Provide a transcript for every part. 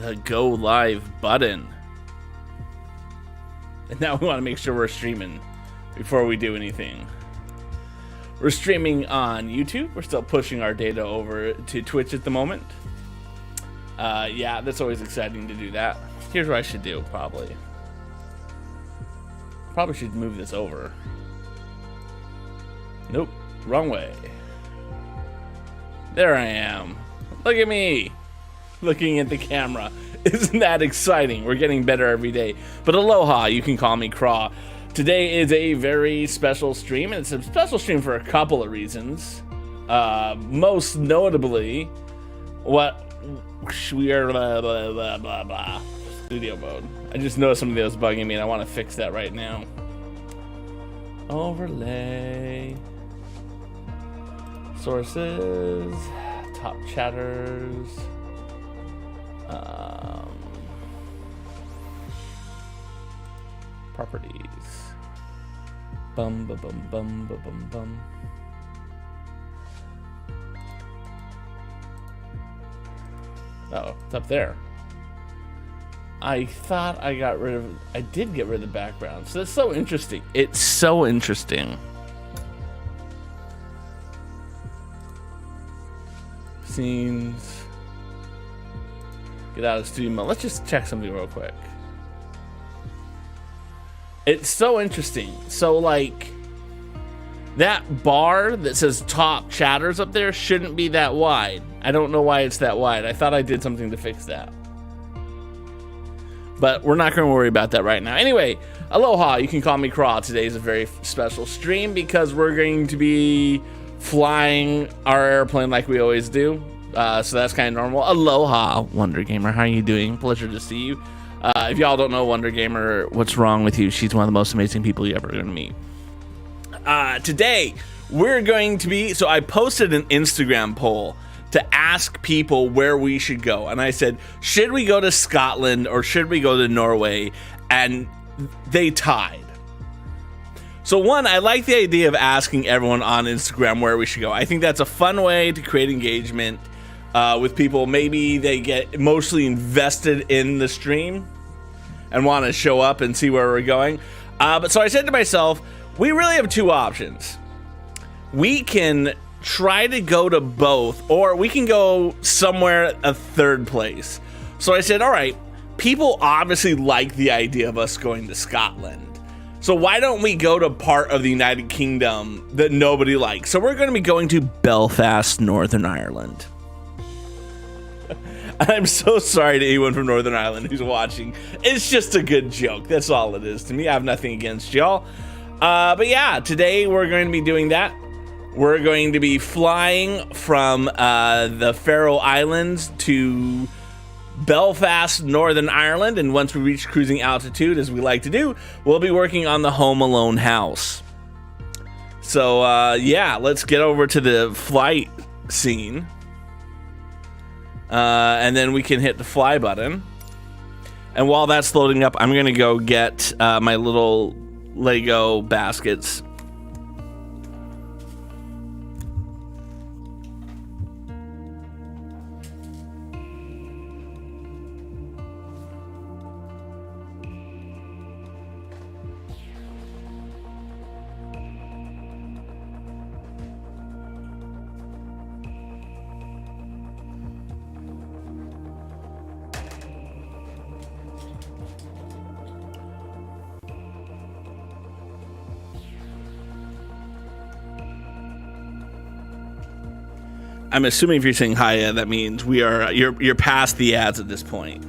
the go live button. And now we want to make sure we're streaming before we do anything. We're streaming on YouTube. We're still pushing our data over to Twitch at the moment. Yeah, that's always exciting to do that. Here's what I should do, probably. Probably should move this over. Nope, wrong way. There I am. Look at me, looking at the camera. Isn't that exciting? We're getting better every day. But aloha, you can call me Craw. Today is a very special stream, and it's a special stream for a couple of reasons. Most notably, what we are blah, blah, blah. Studio mode. I just noticed something that was bugging me, and I want to fix that right now. Overlay. Sources. Top chatters. Properties. Bum bum bum bum bum bum bum. Oh, it's up there. I thought I got rid of... I did get rid of the background. So that's so interesting. It's so interesting. Scenes. Get out of studio mode. Let's just check something real quick. It's so interesting. So, like, that bar that says top chatters up there shouldn't be that wide. I don't know why it's that wide. I thought I did something to fix that. But we're not going to worry about that right now. Anyway, aloha, you can call me Craw. Today is a very special stream because we're going to be flying our airplane like we always do. So that's kind of normal. Aloha, Wonder Gamer. How are you doing? Pleasure to see you. If y'all don't know Wonder Gamer, what's wrong with you? She's one of the most amazing people you're ever going to meet. Today, we're going to be... So I posted an Instagram poll to ask people where we should go. And I said, should we go to Scotland or should we go to Norway? And they tied. So one, I like the idea of asking everyone on Instagram where we should go. I think that's a fun way to create engagement with people. Maybe they get emotionally invested in the stream and want to show up and see where we're going. But so I said to myself, we really have two options. We can try to go to both, or we can go somewhere a third place. So I said, all right, people obviously like the idea of us going to Scotland. So why don't we go to part of the United Kingdom that nobody likes? So we're going to be going to Belfast, Northern Ireland. I'm so sorry to anyone from Northern Ireland who's watching. It's just a good joke. That's all it is to me. I have nothing against y'all. But yeah, today we're going to be doing that. We're going to be flying from the Faroe Islands to Belfast, Northern Ireland, and once we reach cruising altitude, as we like to do, we'll be working on the Home Alone house. So yeah, let's get over to the flight scene, and then we can hit the fly button. And while that's loading up, I'm gonna go get my little Lego baskets. I'm assuming if you're saying hi, that means you're past the ads at this point.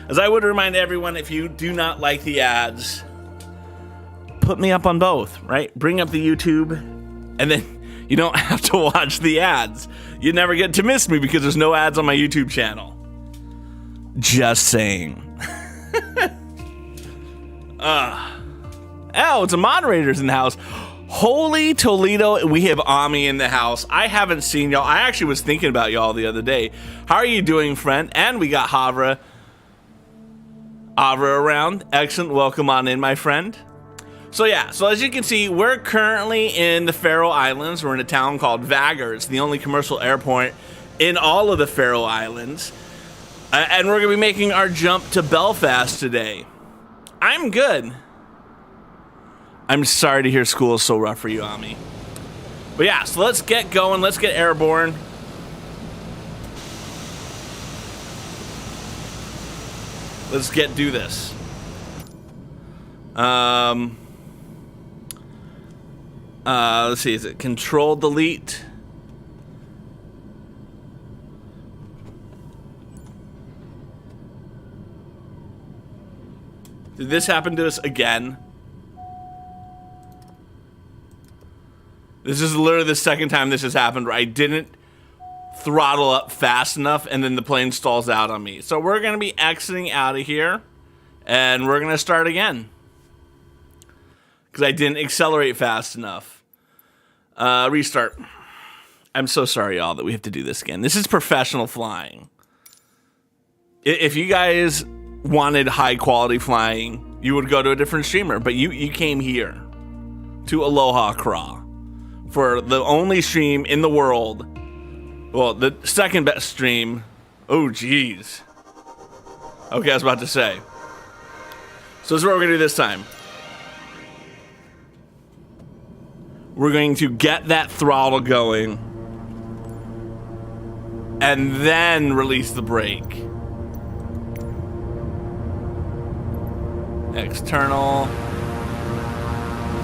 As I would remind everyone, if you do not like the ads, put me up on both, right? Bring up the YouTube, and then you don't have to watch the ads. You never get to miss me because there's no ads on my YouTube channel. Just saying. Oh, it's a moderator's in the house. Holy Toledo, we have Ami in the house. I haven't seen y'all. I actually was thinking about y'all the other day. How are you doing, friend? And we got Havra around. Excellent. Welcome on in, my friend. So yeah, so as you can see, we're currently in the Faroe Islands. We're in a town called Vagar. It's the only commercial airport in all of the Faroe Islands. And we're going to be making our jump to Belfast today. I'm good. I'm sorry to hear school is so rough for you, Ami. But yeah, so let's get going. Let's get airborne. Let's do this. Let's see, is it Control Delete? Did this happen to us again? This is literally the second time this has happened where I didn't throttle up fast enough and then the plane stalls out on me. So we're going to be exiting out of here and we're going to start again. Because I didn't accelerate fast enough. Restart. I'm so sorry, y'all, that we have to do this again. This is professional flying. If you guys wanted high quality flying, you would go to a different streamer, but you came here to Aloha Craw for the only stream in the world, well, the second best stream. Oh geez. Okay, I was about to say. So this is what we're gonna do this time. We're going to get that throttle going and then release the brake. External.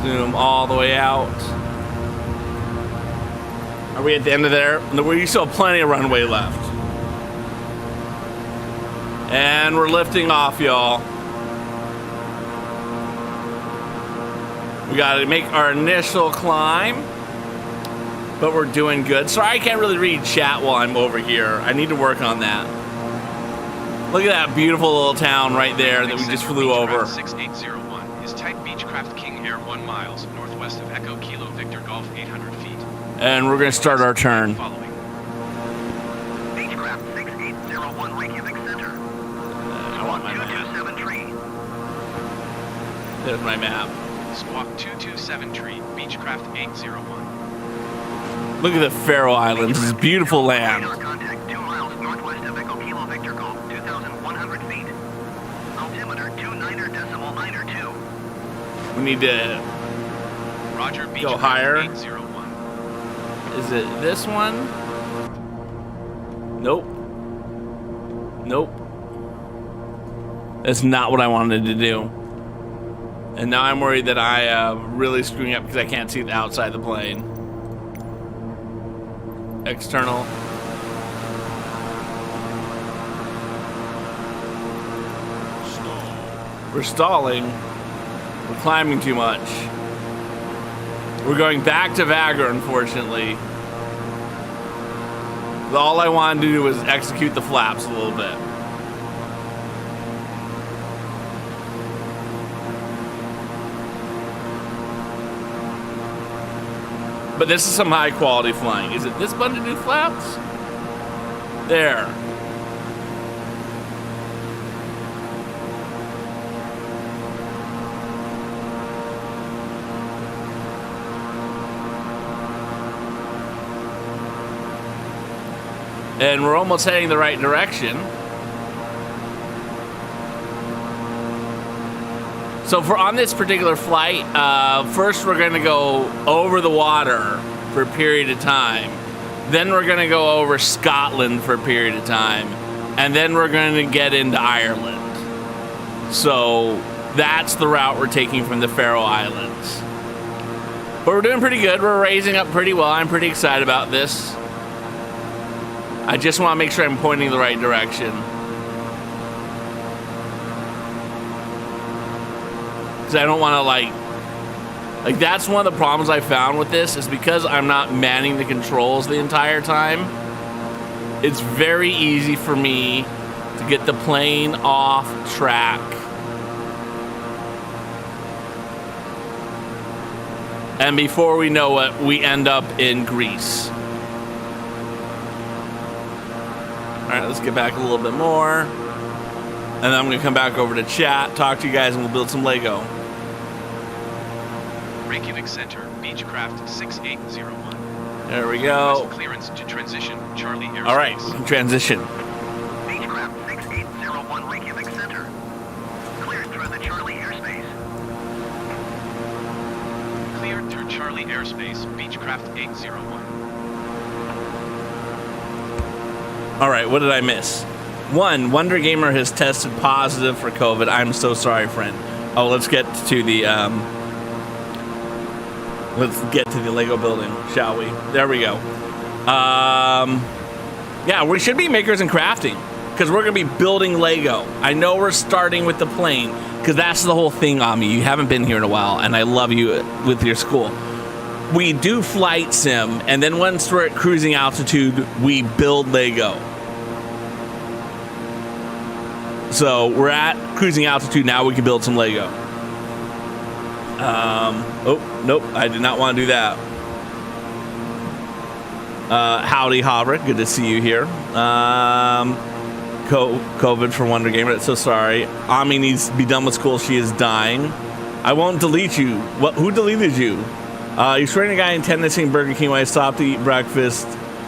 Zoom all the way out. Are we at the end of there? We still have plenty of runway left. And we're lifting off, y'all. We gotta make our initial climb, but we're doing good. Sorry I can't really read chat while I'm over here. I need to work on that. Look at that beautiful little town right there that we just flew over. 6801 is type Beechcraft King Air 1 miles northwest of Echo Kilo Victor Golf 800 feet. And we're gonna start our turn. Following. Beechcraft 6801 Reykjavik Center. I want my map. There's my map. Squawk 227 tree, Beechcraft 801. Look at the Faroe Islands. This is beautiful land. Contact 2 miles northwest of Echo Kilo Victor Golf, 2,100 feet. Altimeter 29.902. We need to Roger, go higher. 801. Is it this one? Nope. Nope. That's not what I wanted to do. And now I'm worried that I am really screwing up because I can't see the outside of the plane. External. We're stalling. We're climbing too much. We're going back to Vagar, unfortunately. All I wanted to do was execute the flaps a little bit. But this is some high quality flying. Is it this button to do flaps? There. And we're almost heading the right direction. So for on this particular flight, first we're gonna go over the water for a period of time. Then we're gonna go over Scotland for a period of time. And then we're gonna get into Ireland. So that's the route we're taking from the Faroe Islands. But we're doing pretty good. We're raising up pretty well. I'm pretty excited about this. I just wanna make sure I'm pointing the right direction. I don't want to like that's one of the problems I found with this is because I'm not manning the controls the entire time. It's very easy for me to get the plane off track. And before we know it, we end up in Greece. All right, let's get back a little bit more. And then I'm going to come back over to chat, talk to you guys, and we'll build some Lego. Reykjavik Center, Beechcraft 6801. There we go. Clearance to transition, Charlie Airspace. All right, we can transition. Beechcraft 6801. Charlie airspace, Beechcraft 801. All right, what did I miss? One, Wonder Gamer has tested positive for COVID. I'm so sorry, friend. Oh, let's get to the Lego building, shall we? There we go. Yeah, we should be makers and crafting because we're gonna be building Lego. I know we're starting with the plane because that's the whole thing on me. You haven't been here in a while, and I love you with your school. We do flight sim, and then once we're at cruising altitude, we build Lego. So we're at cruising altitude now. We can build some Lego. Oh, nope, I did not want to do that. Howdy, Havrick. Good to see you here. COVID for Wonder Gamer. So sorry. Ami needs to be done with school. She is dying. I won't delete you. What? Who deleted you? You're swearing a guy in Tennessee in Burger King when I stopped to eat breakfast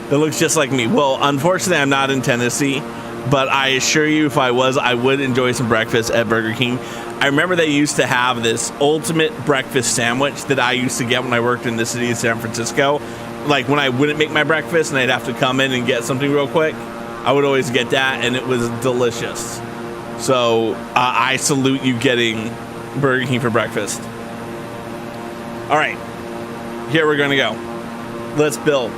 that looks just like me. Well, unfortunately, I'm not in Tennessee, but I assure you, if I was, I would enjoy some breakfast at Burger King. I remember they used to have this ultimate breakfast sandwich that I used to get when I worked in the city of San Francisco. Like when I wouldn't make my breakfast and I'd have to come in and get something real quick, I would always get that, and it was delicious. So I salute you getting Burger King for breakfast. All right, here we're gonna go. Let's build.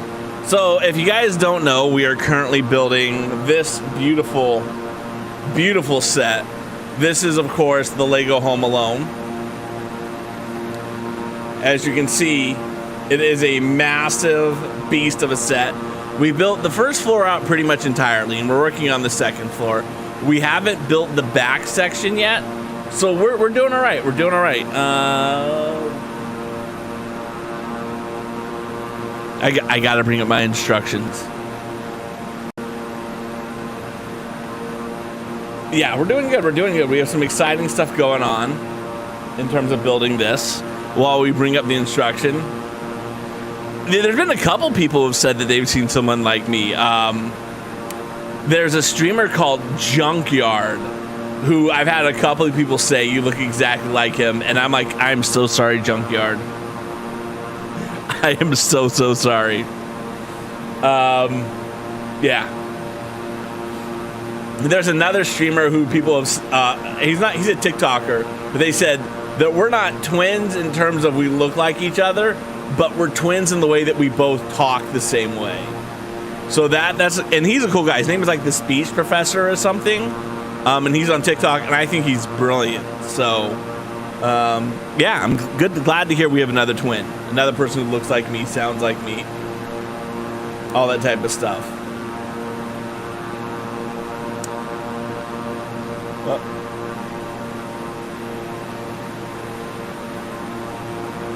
So if you guys don't know, we are currently building this beautiful, beautiful set. This is, of course, the Lego Home Alone. As you can see, it is a massive beast of a set. We built the first floor out pretty much entirely, and we're working on the second floor. We haven't built the back section yet, so we're doing all right. We're doing all right. I got to bring up my instructions. Yeah, we're doing good. We're doing good. We have some exciting stuff going on in terms of building this while we bring up the instruction. There's been a couple people who have said that they've seen someone like me. There's a streamer called Junkyard who I've had a couple of people say you look exactly like him, and I'm like, I'm so sorry, Junkyard. I am so sorry. Yeah. There's another streamer who people have, he's a TikToker, but they said that we're not twins in terms of we look like each other, but we're twins in the way that we both talk the same way. So that's, and he's a cool guy. His name is like the speech professor or something. And he's on TikTok, and I think he's brilliant. So, yeah, I'm glad to hear we have another twin, another person who looks like me, sounds like me, all that type of stuff. Well,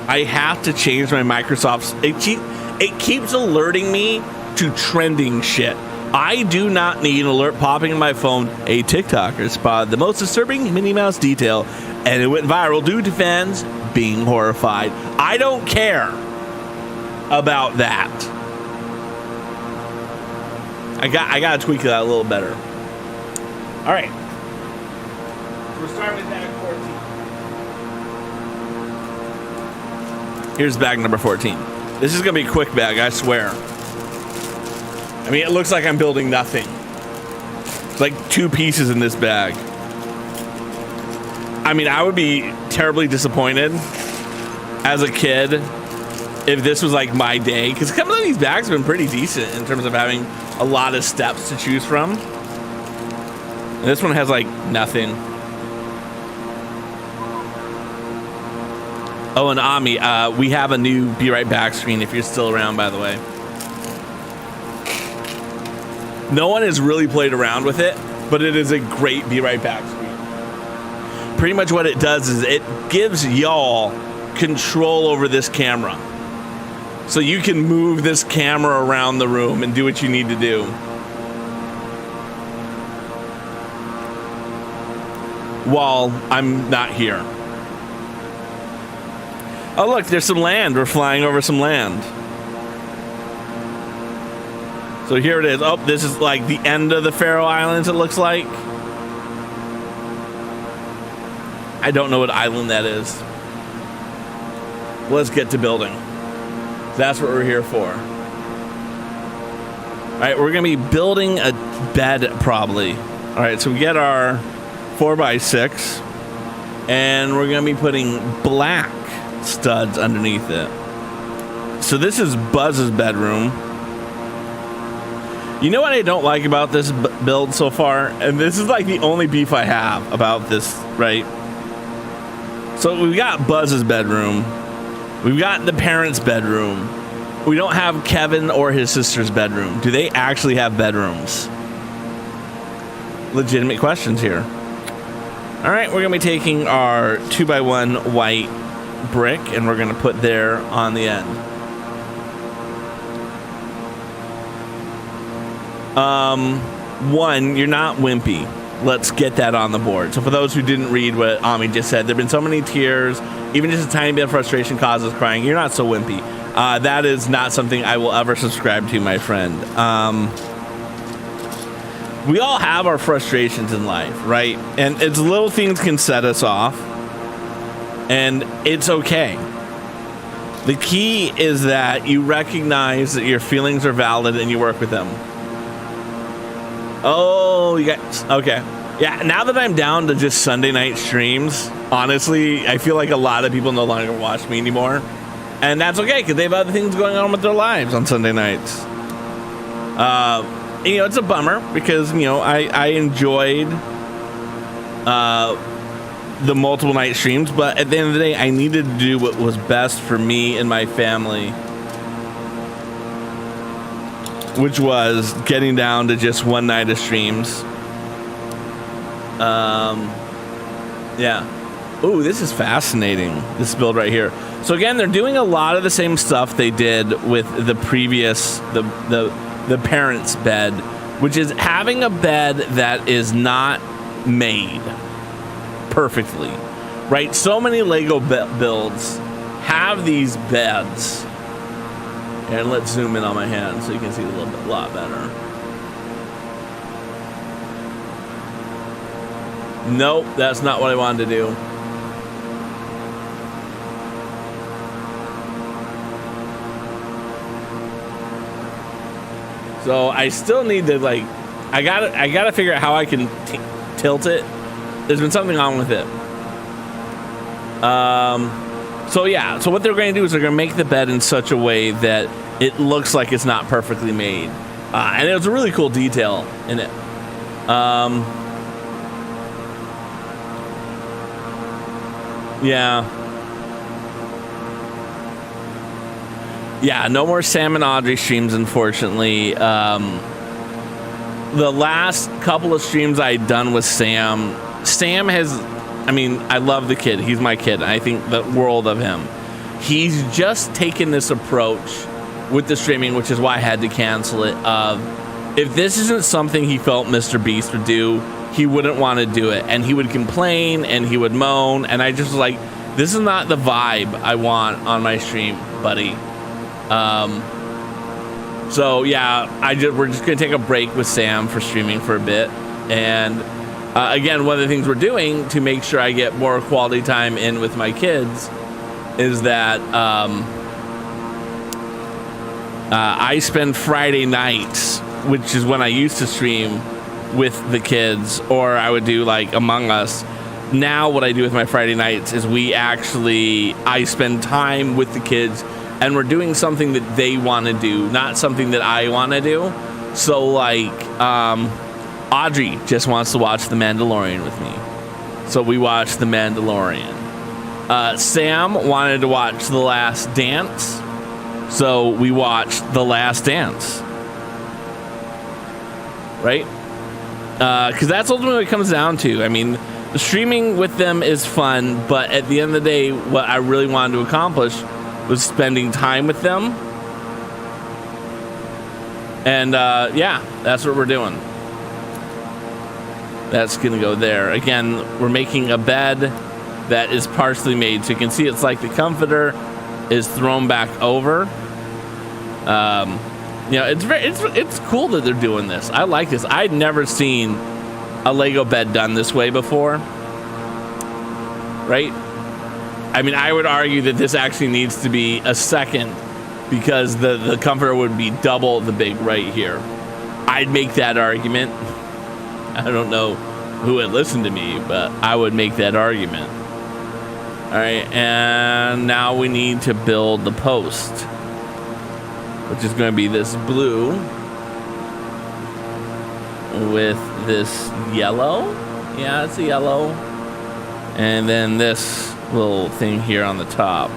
I have to change my Microsoft. It keeps alerting me to trending shit. I do not need an alert popping in my phone. A TikToker spotted the most disturbing Minnie Mouse detail, and it went viral due to fans being horrified. I don't care about that. I got to tweak that a little better. All right. We're starting with bag 14. Here's bag number 14. This is going to be a quick bag, I swear. I mean, it looks like I'm building nothing. It's like 2 pieces in this bag. I mean, I would be terribly disappointed as a kid if this was like my day, because some of these bags have been pretty decent in terms of having a lot of steps to choose from. And this one has like nothing. Oh, and Ami, we have a new Be Right Back screen if you're still around, by the way. No one has really played around with it, but it is a great Be Right Back screen. Pretty much what it does is it gives y'all control over this camera. So you can move this camera around the room and do what you need to do. While I'm not here. Oh look, there's some land. We're flying over some land. So here it is. Oh, this is like the end of the Faroe Islands, it looks like. I don't know what island that is. Let's get to building. That's what we're here for. All right, we're gonna be building a bed probably. All right, so we get our 4x6, and we're gonna be putting black studs underneath it. So this is Buzz's bedroom. You know what I don't like about this build so far? And this is like the only beef I have about this, right? So we've got Buzz's bedroom. We've got the parents' bedroom. We don't have Kevin or his sister's bedroom. Do they actually have bedrooms? Legitimate questions here. All right, we're gonna be taking our 2x1 white brick and we're gonna put there on the end. One, you're not wimpy. Let's get that on the board. So for those who didn't read what Ami just said, there have been so many tears, even just a tiny bit of frustration causes crying. You're not so wimpy. That is not something I will ever subscribe to, my friend. We all have our frustrations in life, right? And it's little things can set us off, and it's okay. The key is that you recognize that your feelings are valid and you work with them. Oh, you guys, okay. Yeah, now that I'm down to just Sunday night streams, honestly, I feel like a lot of people no longer watch me anymore. And that's okay, because they have other things going on with their lives on Sunday nights. You know, it's a bummer, because, you know, I enjoyed the multiple night streams, but at the end of the day, I needed to do what was best for me and my family, which was getting down to just one night of streams. Yeah. Ooh, this is fascinating, this build right here. So again, they're doing a lot of the same stuff they did with the previous, the parents' bed, which is having a bed that is not made perfectly, right? So many Lego builds have these beds. And let's zoom in on my hand so you can see a lot better. Nope, that's not what I wanted to do. So I still need to, like, I gotta figure out how I can tilt it. There's been something wrong with it. So yeah, so what they're going to do is they're going to make the bed in such a way that it looks like it's not perfectly made. And it was a really cool detail in it. Yeah. Yeah, no more Sam and Audrey streams, unfortunately. The last couple of streams I'd done with Sam has, I mean, I love the kid. He's my kid. I think the world of him. He's just taken this approach with the streaming, which is why I had to cancel it. If this isn't something he felt Mr. Beast would do, he wouldn't want to do it. And he would complain and he would moan. And I just was like, this is not the vibe I want on my stream, buddy. So yeah, we're just gonna take a break with Sam for streaming for a bit, and again, one of the things we're doing to make sure I get more quality time in with my kids is that I spend Friday nights, which is when I used to stream with the kids, or I would do like Among Us. Now what I do with my Friday nights is I spend time with the kids, and we're doing something that they want to do, not something that I want to do. So like, Audrey just wants to watch The Mandalorian with me. So we watch The Mandalorian. Sam wanted to watch The Last Dance. So we watched The Last Dance. Right? Because that's ultimately what it comes down to. I mean, streaming with them is fun, but at the end of the day, what I really wanted to accomplish was spending time with them. And yeah, that's what we're doing. That's gonna go there. Again, we're making a bed that is partially made, so you can see it's like the comforter is thrown back over. You know, it's cool that they're doing this. I like this. I'd never seen a Lego bed done this way before, right? I mean, I would argue that this actually needs to be a second because the comforter would be double the big right here. I'd make that argument. I don't know who would listen to me, but I would make that argument. All right, and now we need to build the post, which is going to be this blue with this yellow. Yeah, it's a yellow. And then this little thing here on the top.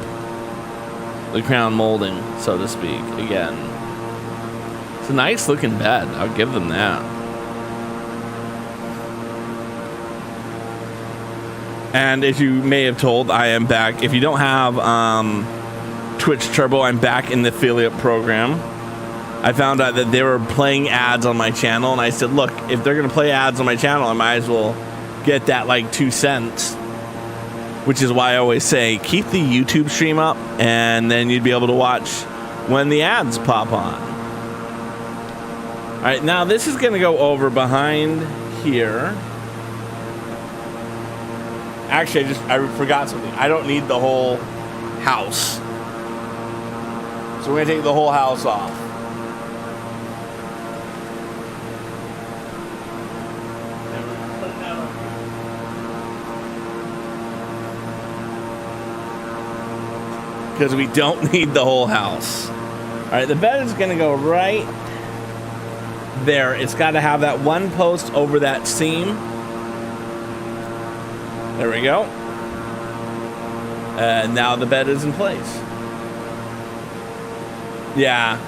The crown molding, so to speak, again. It's a nice looking bed. I'll give them that. And as you may have told, I am back. If you don't have Twitch Turbo, I'm back in the affiliate program. I found out that they were playing ads on my channel, and I said, look, if they're going to play ads on my channel, I might as well get that like 2 cents. Which is why I always say, keep the YouTube stream up, and then you'd be able to watch when the ads pop on. All right, now this is going to go over behind here. Actually, I forgot something. I don't need the whole house. So we're going to take the whole house off. Because we don't need the whole house. All right, the bed is going to go right there. It's got to have that one post over that seam. There we go. And now the bed is in place. Yeah.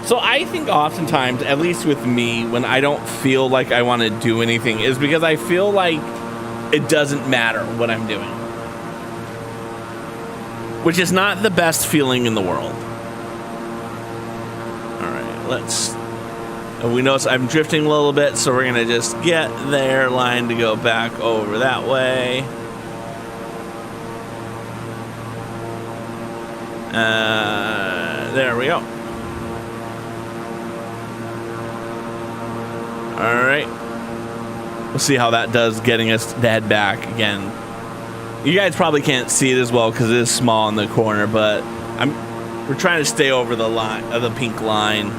So I think oftentimes, at least with me, when I don't feel like I want to do anything, is because I feel like it doesn't matter what I'm doing. Which is not the best feeling in the world. All right, let's... We notice I'm drifting a little bit, so we're going to just get their line to go back over that way. There we go. All right. We'll see how that does getting us to head back again. You guys probably can't see it as well because it is small in the corner, but we're trying to stay over the line of the pink line.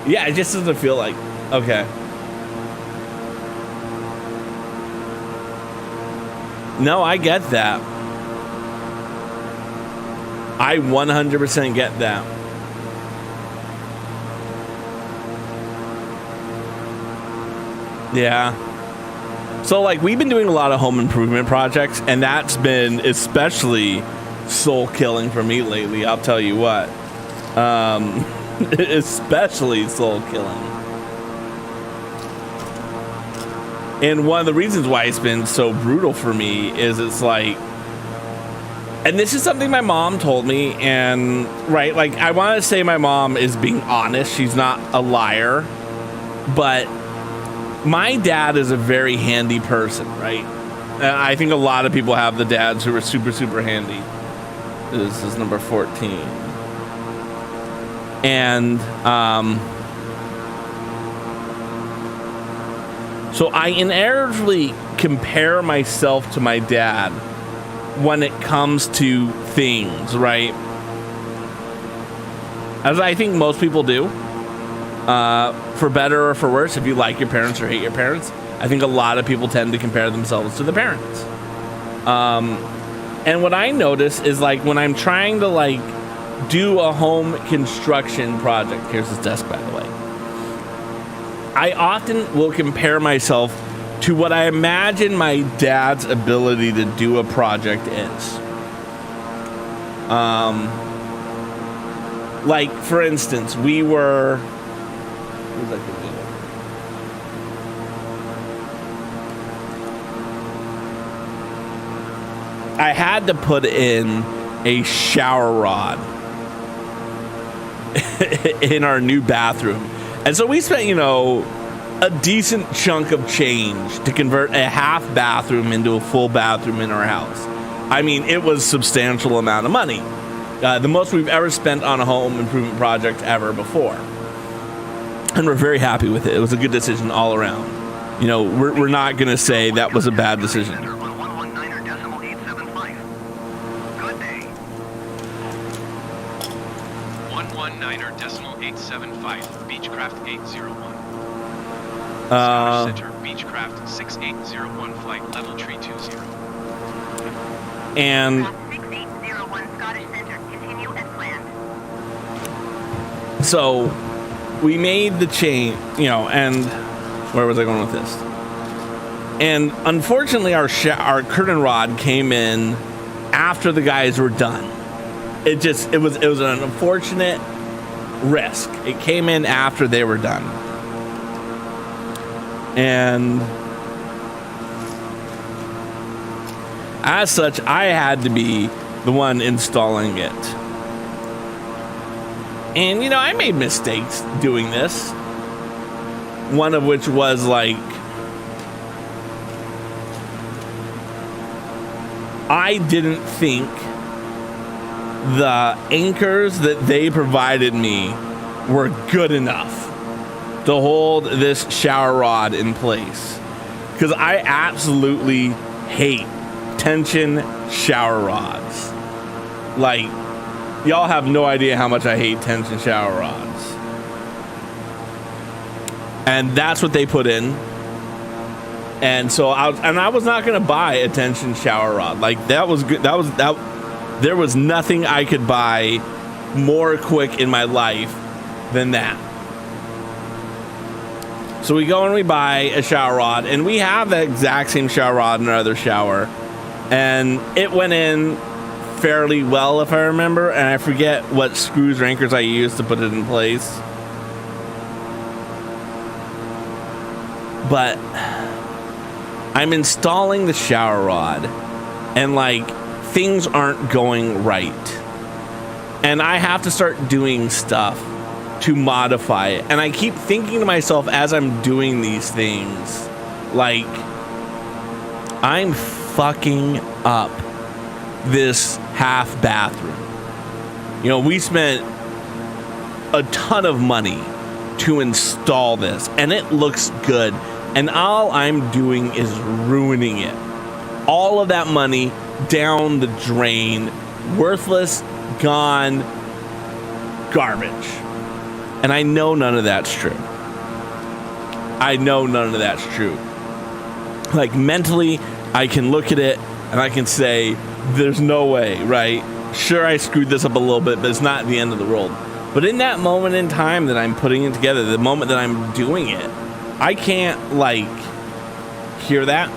Yeah, it just doesn't feel like okay. No, I get that. I 100% get that. Yeah. So, like, we've been doing a lot of home improvement projects, and that's been especially soul-killing for me lately, I'll tell you what. Especially soul-killing. And one of the reasons why it's been so brutal for me is it's like... And this is something my mom told me, and, right, like, I want to say my mom is being honest. She's not a liar, but... My dad is a very handy person, right? I think a lot of people have the dads who are super, super handy. This is number 14. And so I inevitably compare myself to my dad when it comes to things, right? As I think most people do. For better or for worse, if you like your parents or hate your parents, I think a lot of people tend to compare themselves to the parents. And what I notice is, like, when I'm trying to, like, do a home construction project, here's this desk, by the way, I often will compare myself to what I imagine my dad's ability to do a project is. Like, for instance, we were... I had to put in a shower rod in our new bathroom. And so we spent, you know, a decent chunk of change to convert a half bathroom into a full bathroom in our house. I mean, it was a substantial amount of money. The most we've ever spent on a home improvement project ever before. And we're very happy with it. It was a good decision all around. you know, we're not going to say that was a bad decision. Center on 119.875. Good day. 119.875, Beechcraft 801. Uh, Center, Beechcraft 6801, flight level tree 20. and 6801 Scottish Center. Continue as planned. so we made the change, you know, and where was I going with this? And unfortunately, our curtain rod came in after the guys were done. It was an unfortunate risk. It came in after they were done. And as such, I had to be the one installing it. And, you know, I made mistakes doing this. One of which was like, I didn't think the anchors that they provided me were good enough to hold this shower rod in place, because I absolutely hate tension shower rods. Like, y'all have no idea how much I hate tension shower rods. And that's what they put in. And so I was not going to buy a tension shower rod. Like, that was good. There was nothing I could buy more quick in my life than that. So we go and we buy a shower rod, and we have the exact same shower rod in our other shower, and it went in fairly well, if I remember, and I forget what screws or anchors I used to put it in place. But I'm installing the shower rod, and like, things aren't going right, and I have to start doing stuff to modify it. And I keep thinking to myself as I'm doing these things, like, I'm fucking up this half bathroom. You know, we spent a ton of money to install this, and it looks good, and all I'm doing is ruining it. All of that money down the drain, worthless, gone, garbage. And I know none of that's true. I know none of that's true. Like, mentally, I can look at it and I can say, there's no way, right? Sure, I screwed this up a little bit, but it's not the end of the world. But in that moment in time that I'm putting it together, the moment that I'm doing it, I can't, like, hear that.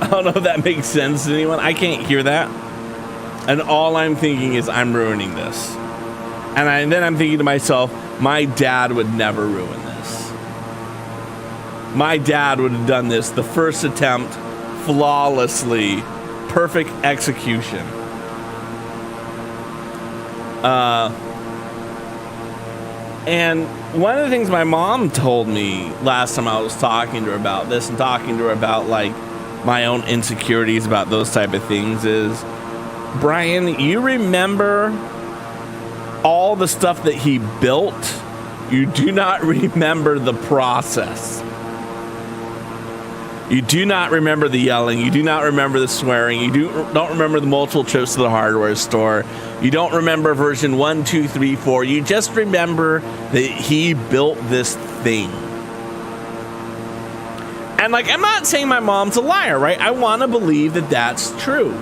I don't know if that makes sense to anyone. I can't hear that. And all I'm thinking is, I'm ruining this. And then I'm thinking to myself, my dad would never ruin this. My dad would have done this the first attempt, flawlessly, perfect execution. And one of the things my mom told me last time I was talking to her about this, and talking to her about, like, my own insecurities about those type of things, is, Brian, you remember all the stuff that he built? You do not remember the process. You do not remember the yelling. You do not remember the swearing. You don't remember the multiple trips to the hardware store. You don't remember version 1, 2, 3, 4. You just remember that he built this thing. And, like, I'm not saying my mom's a liar, right? I want to believe that that's true.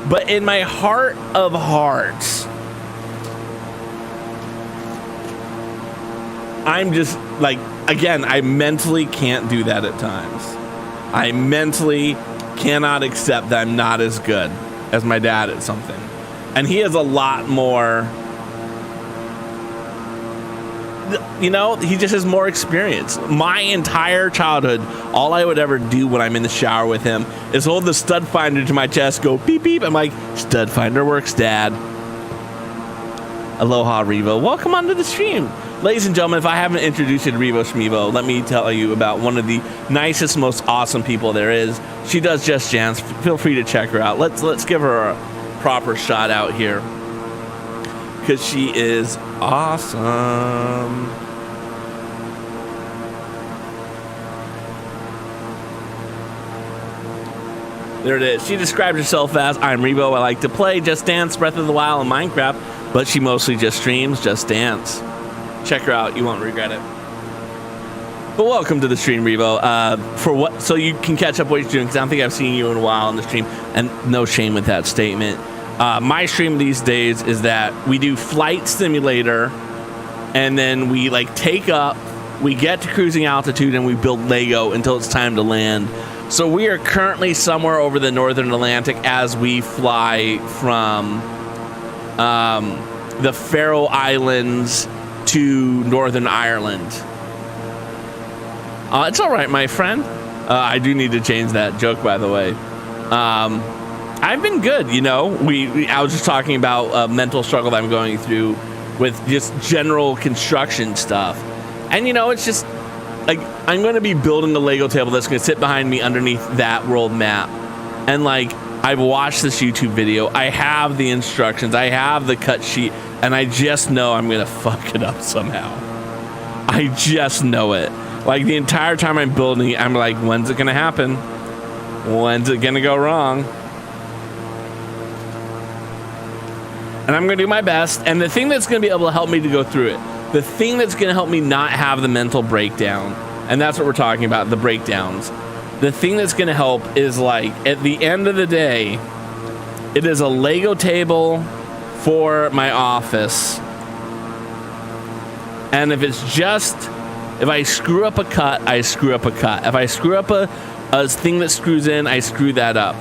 But in my heart of hearts, I'm just, like, again, I mentally can't do that at times. I mentally cannot accept that I'm not as good as my dad at something. And he has a lot more, you know, he just has more experience. My entire childhood, all I would ever do when I'm in the shower with him is hold the stud finder to my chest, go beep beep. I'm like, stud finder works, Dad. Aloha, Revo. Welcome onto the stream. Ladies and gentlemen, if I haven't introduced you to Revo Schmevo, let me tell you about one of the nicest, most awesome people there is. She does Just Jams. Feel free to check her out. Let's give her a proper shout out here, because she is awesome. There it is. She describes herself as, I'm Revo, I like to play Just Dance, Breath of the Wild, and Minecraft, but she mostly just streams Just Dance. Check her out, you won't regret it. But welcome to the stream, Revo. So you can catch up what you're doing, because I don't think I've seen you in a while on the stream, and no shame with that statement. My stream these days is that we do Flight Simulator, and then we like take up, we get to cruising altitude, and we build Lego until it's time to land. So we are currently somewhere over the Northern Atlantic as we fly from the Faroe Islands to Northern Ireland. It's all right, my friend. I do need to change that joke, by the way. I've been good, you know. I was just talking about a mental struggle that I'm going through with just general construction stuff. And, you know, it's just... like, I'm going to be building a Lego table that's going to sit behind me underneath that world map. And, like, I've watched this YouTube video. I have the instructions. I have the cut sheet. And I just know I'm going to fuck it up somehow. I just know it. Like, the entire time I'm building it, I'm like, when's it going to happen? When's it going to go wrong? And I'm going to do my best. And the thing that's going to be able to help me to go through it, the thing that's going to help me not have the mental breakdown, and that's what we're talking about, the breakdowns. The thing that's going to help is, like, at the end of the day, it is a Lego table for my office. And if it's just, if I screw up a cut, I screw up a cut. If I screw up a thing that screws in, I screw that up.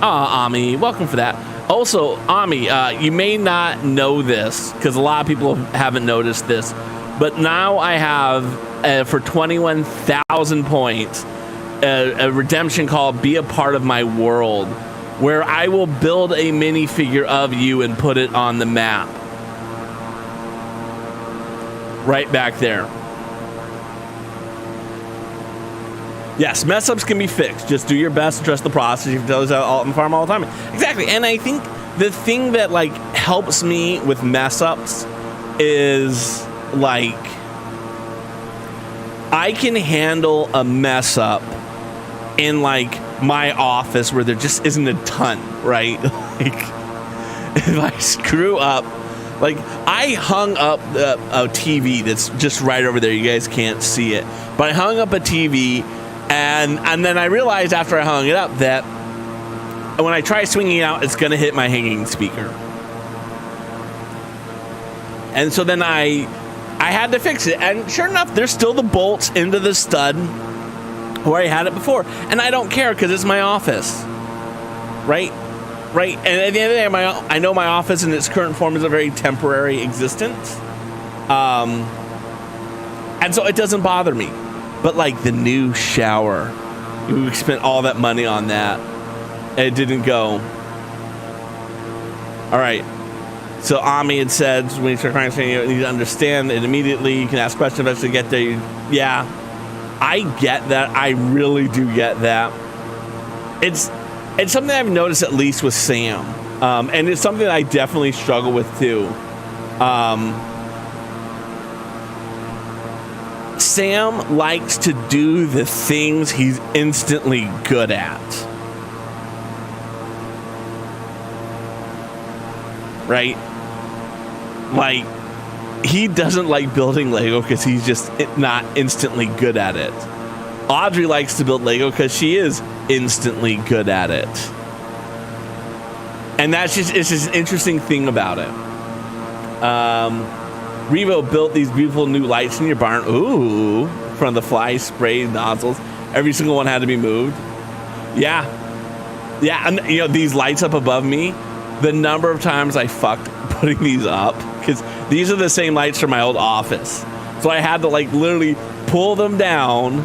Aw, Ami, welcome for that. Also, Ami, you may not know this, because a lot of people haven't noticed this, but now I have, for 21,000 points, a redemption called Be a Part of My World, where I will build a minifigure of you and put it on the map. Right back there. Yes, mess ups can be fixed. Just do your best, trust the process. You tell us out on the farm all the time. Exactly. And I think the thing that, like, helps me with mess ups is, like, I can handle a mess up in, like, my office where there just isn't a ton, right? Like, if I screw up, like, I hung up a TV that's just right over there. You guys can't see it. But I hung up a TV. And then I realized after I hung it up that when I try swinging it out, it's going to hit my hanging speaker. And so then I had to fix it. And sure enough, there's still the bolts into the stud where I had it before. And I don't care because it's my office. Right? Right? And at the end of the day, I know my office in its current form is a very temporary existence. And so it doesn't bother me. But, like, the new shower, we spent all that money on that, and it didn't go. All right. So Ami had said, when you start crying, you need to understand it immediately. You can ask questions eventually get there. Yeah, I get that. I really do get that. It's something I've noticed, at least with Sam. And it's something that I definitely struggle with, too. Sam likes to do the things he's instantly good at. Right? Like, he doesn't like building Lego because he's just not instantly good at it. Audrey likes to build Lego because she is instantly good at it. And it's just an interesting thing about it. Revo built these beautiful new lights in your barn. Ooh, from the fly spray nozzles. Every single one had to be moved. Yeah. Yeah, and you know, these lights up above me, the number of times I fucked putting these up, because these are the same lights from my old office. So I had to, like, literally pull them down,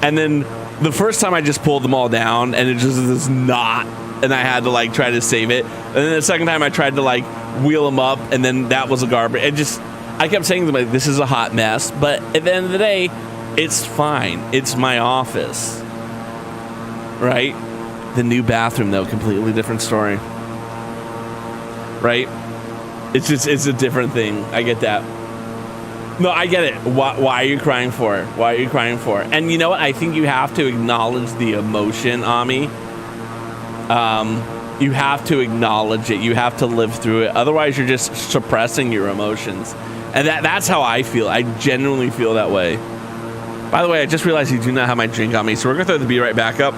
and then the first time I just pulled them all down, and it just was not, and I had to, like, try to save it. And then the second time I tried to, like, wheel them up, and then that was a garbage. It just... I kept saying to them, like, this is a hot mess, but at the end of the day, it's fine. It's my office. Right? The new bathroom, though, completely different story. Right? It's a different thing. I get that. No, I get it. Why are you crying for it? Why are you crying for it? And you know what? I think you have to acknowledge the emotion, Ami. You have to acknowledge it. You have to live through it. Otherwise, you're just suppressing your emotions. And that's how I feel. I genuinely feel that way. By the way, I just realized you do not have my drink on me, so we're going to throw the be right back up.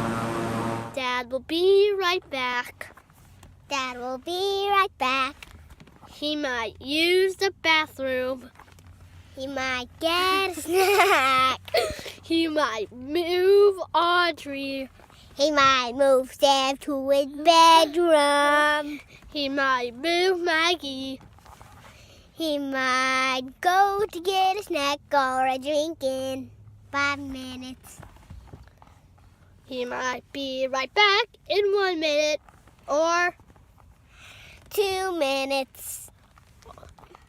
Dad will be right back. Dad will be right back. He might use the bathroom. He might get a snack. He might move Audrey. He might move Sam to his bedroom. He might move Maggie. He might go to get a snack or a drink in 5 minutes. He might be right back in 1 minute or 2 minutes,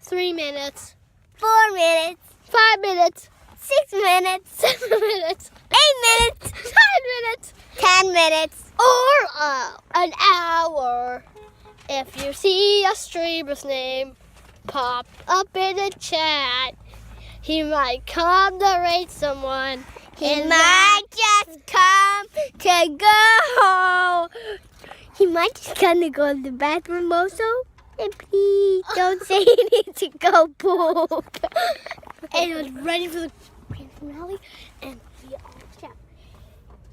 3 minutes, 4 minutes, 5 minutes, 6 minutes, 7 minutes, 8 minutes, 9 minutes, 10 minutes, or an hour. If you see a streamer's name pop up in the chat, he might come to rate someone. He might just come to go. He might just come to go to the bathroom also. And please don't say he needs to go poop. And I was ready for the grand finale, and we all shout,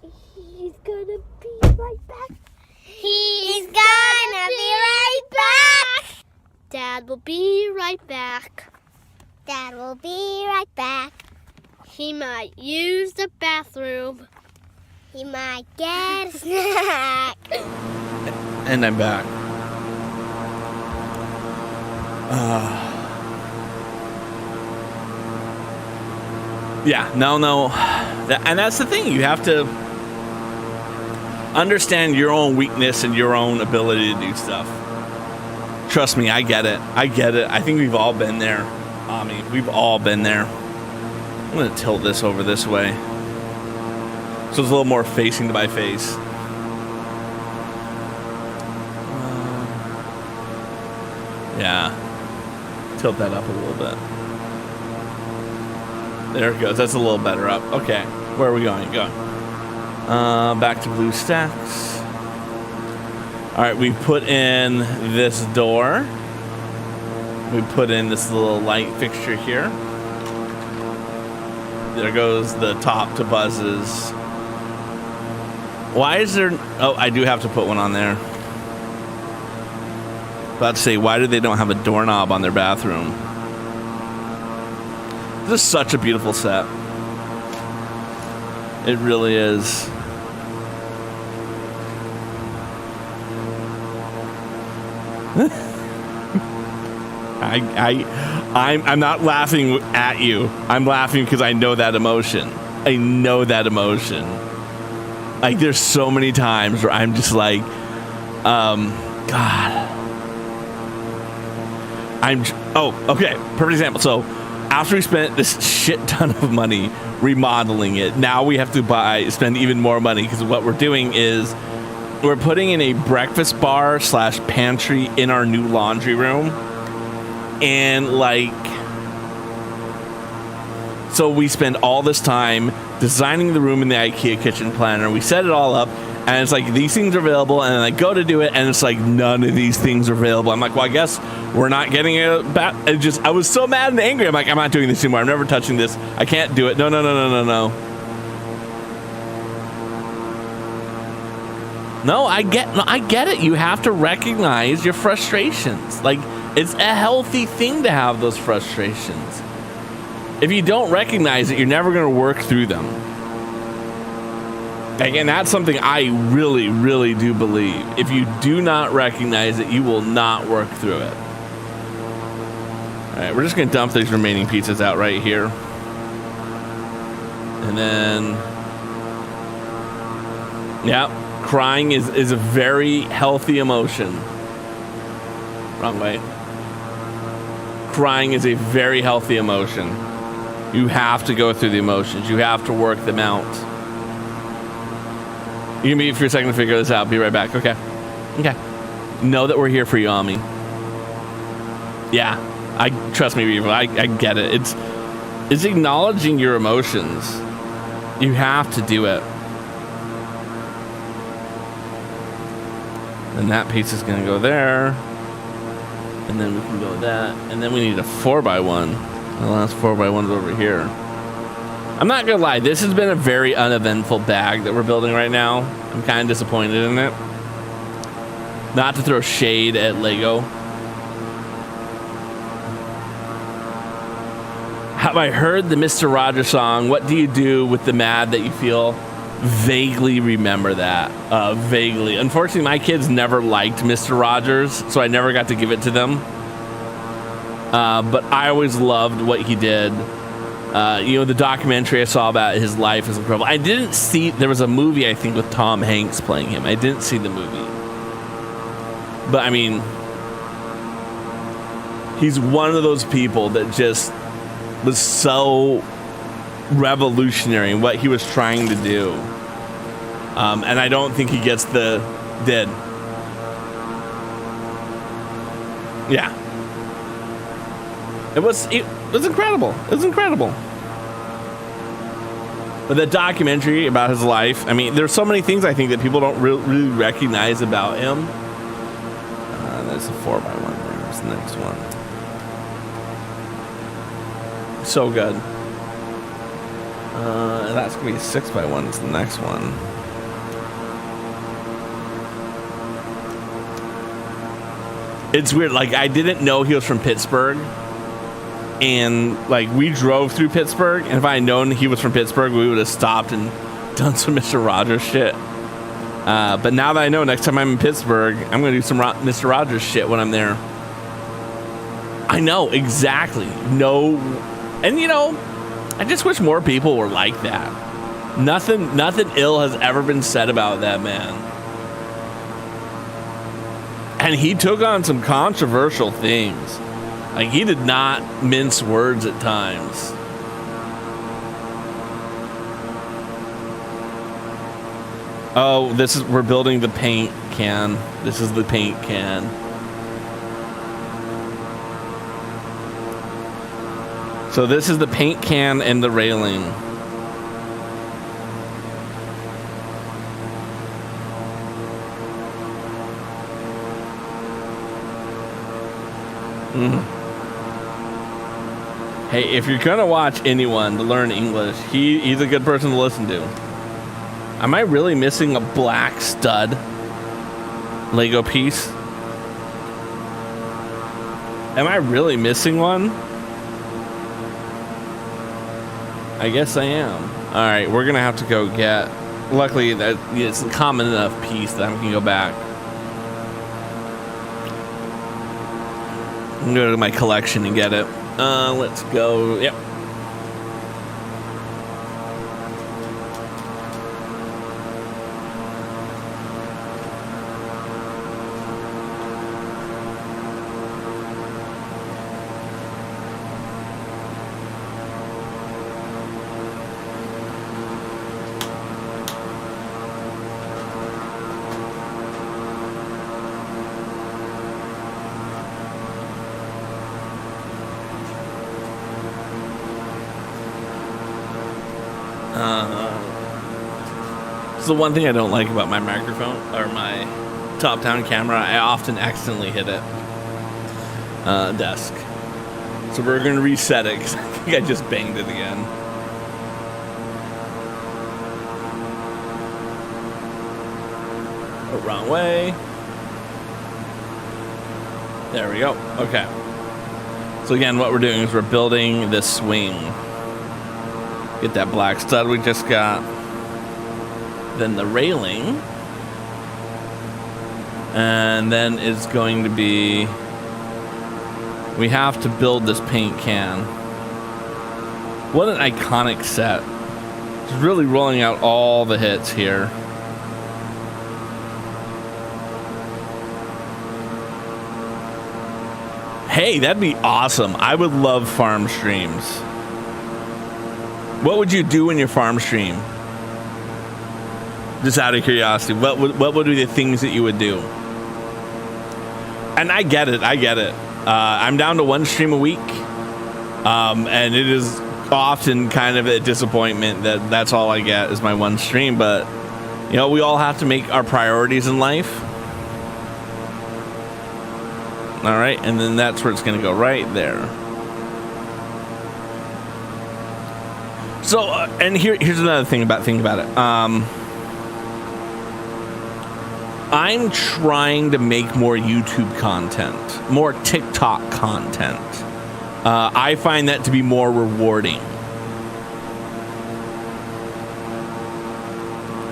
he's gonna be right back. He's gonna be right back. Dad will be right back. Dad will be right back. He might use the bathroom. He might get a snack. And I'm back. Yeah, no. And that's the thing. You have to understand your own weakness and your own ability to do stuff. Trust me, I get it. I think we've all been there. Ami, we've all been there. I'm going to tilt this over this way, so it's a little more facing to my face. Yeah. Tilt that up a little bit. There it goes. That's a little better up. Okay. Where are we going? Go. Back to blue stacks. All right. We put in this door. We put in this little light fixture here. There goes the top to buzzes. Why is there... Oh, I do have to put one on there. About to say, why do they don't have a doorknob on their bathroom? This is such a beautiful set. It really is. I'm not laughing at you. I'm laughing because I know that emotion. I know that emotion. Like, there's so many times where I'm just like, God. Okay, perfect example. So after we spent this shit ton of money remodeling it, now we have to spend even more money, because what we're doing is we're putting in a breakfast bar / pantry in our new laundry room. And like, so we spend all this time designing the room in the IKEA kitchen planner. We set it all up, and it's like, these things are available, and then I go to do it, and it's like, none of these things are available. I'm like, well, I guess we're not getting it back. I was so mad and angry. I'm like, I'm not doing this anymore. I'm never touching this. I can't do it. No. No, I get it. You have to recognize your frustrations. Like, it's a healthy thing to have those frustrations. If you don't recognize it, you're never going to work through them. And that's something I really, really do believe. If you do not recognize it, you will not work through it. All right, we're just going to dump these remaining pizzas out right here. And then, yeah, crying is a very healthy emotion. Wrong way. Crying is a very healthy emotion. You have to go through the emotions. You have to work them out. You can be for a second to figure this out. Be right back. Okay. Know that we're here for you, Ami. Yeah. Trust me, Reaver. I get it. It's acknowledging your emotions. You have to do it. And that piece is going to go there. And then we can go with that. And then we need a 4x1. The last 4x1's over here. I'm not going to lie. This has been a very uneventful bag that we're building right now. I'm kind of disappointed in it. Not to throw shade at Lego. Have I heard the Mr. Rogers song? What do you do with the mad that you feel? Vaguely remember that. Vaguely. Unfortunately, my kids never liked Mr. Rogers, so I never got to give it to them. But I always loved what he did. You know, the documentary I saw about his life is incredible. I didn't see, there was a movie, I think, with Tom Hanks playing him. I didn't see the movie. But, I mean, he's one of those people that just was so revolutionary in what he was trying to do. And I don't think he gets the did. Yeah. It was incredible. It was incredible. But the documentary about his life, I mean, there's so many things I think that people don't really recognize about him. There's a 4x1 there. There's the next one. So good. That's going to be a 6x1 is the next one. It's weird. Like, I didn't know he was from Pittsburgh. And, like, we drove through Pittsburgh. And if I had known he was from Pittsburgh, we would have stopped and done some Mr. Rogers shit. But now that I know, next time I'm in Pittsburgh, I'm going to do some Mr. Rogers shit when I'm there. I know, exactly. No. And, you know, I just wish more people were like that. Nothing ill has ever been said about that man. And he took on some controversial things. Like, he did not mince words at times. Oh, we're building the paint can. This is the paint can. So this is the paint can and the railing. Hey, if you're gonna watch anyone to learn English, he's a good person to listen to. Am I really missing a black stud Lego piece? Am I really missing one? I guess I am. Alright, we're gonna have to go get... Luckily, it's a common enough piece that I can go back. I'm gonna go to my collection and get it. Let's go. Yep. The one thing I don't like about my microphone or my top-down camera, I often accidentally hit it. Desk. So we're going to reset it because I think I just banged it again. Oh, wrong way. There we go. Okay. So again, what we're doing is we're building this swing. Get that black stud we just got. Then the railing, and then it's going to be, we have to build this paint can. What an iconic set. It's really rolling out all the hits here. Hey, that'd be awesome. I would love farm streams. What would you do in your farm stream? Just out of curiosity, what would be the things that you would do? And I get it. I'm down to one stream a week, and it is often kind of a disappointment that that's all I get is my one stream. But you know, we all have to make our priorities in life. All right, and then that's where it's going to go right there. So, and here's another thing about it. I'm trying to make more YouTube content, more TikTok content. I find that to be more rewarding.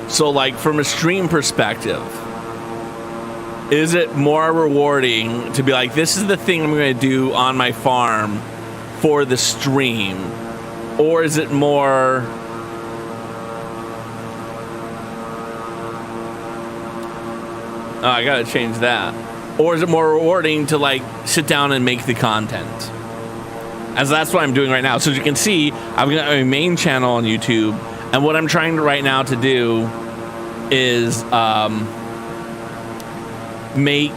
So, like, from a stream perspective, is it more rewarding to be like, this is the thing I'm going to do on my farm for the stream? Or is it more... Oh, I gotta change that. Or is it more rewarding to, like, sit down and make the content? As that's what I'm doing right now. So as you can see, I've got a main channel on YouTube, and what I'm trying to right now to do is make...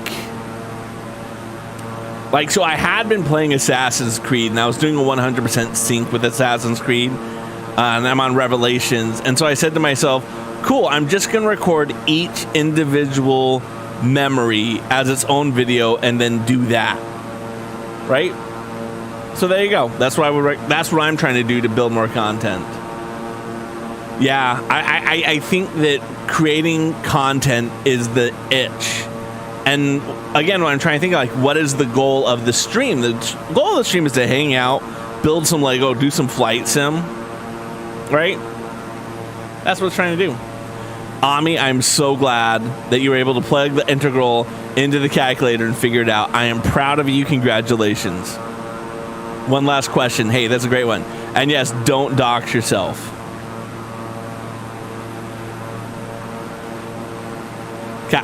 Like, so I had been playing Assassin's Creed, and I was doing a 100% sync with Assassin's Creed, and I'm on Revelations, and so I said to myself, cool, I'm just going to record each individual memory as its own video, and then do that, right? So there you go. That's what I'm trying to do to build more content. Yeah, I think that creating content is the itch. And again, when I'm trying to think, like, what is the goal of the stream? The goal of the stream is to hang out, build some Lego, do some flight sim, right? That's what it's trying to do. Ami, I'm so glad that you were able to plug the integral into the calculator and figure it out. I am proud of you. Congratulations. One last question. Hey, that's a great one. And yes, don't dox yourself.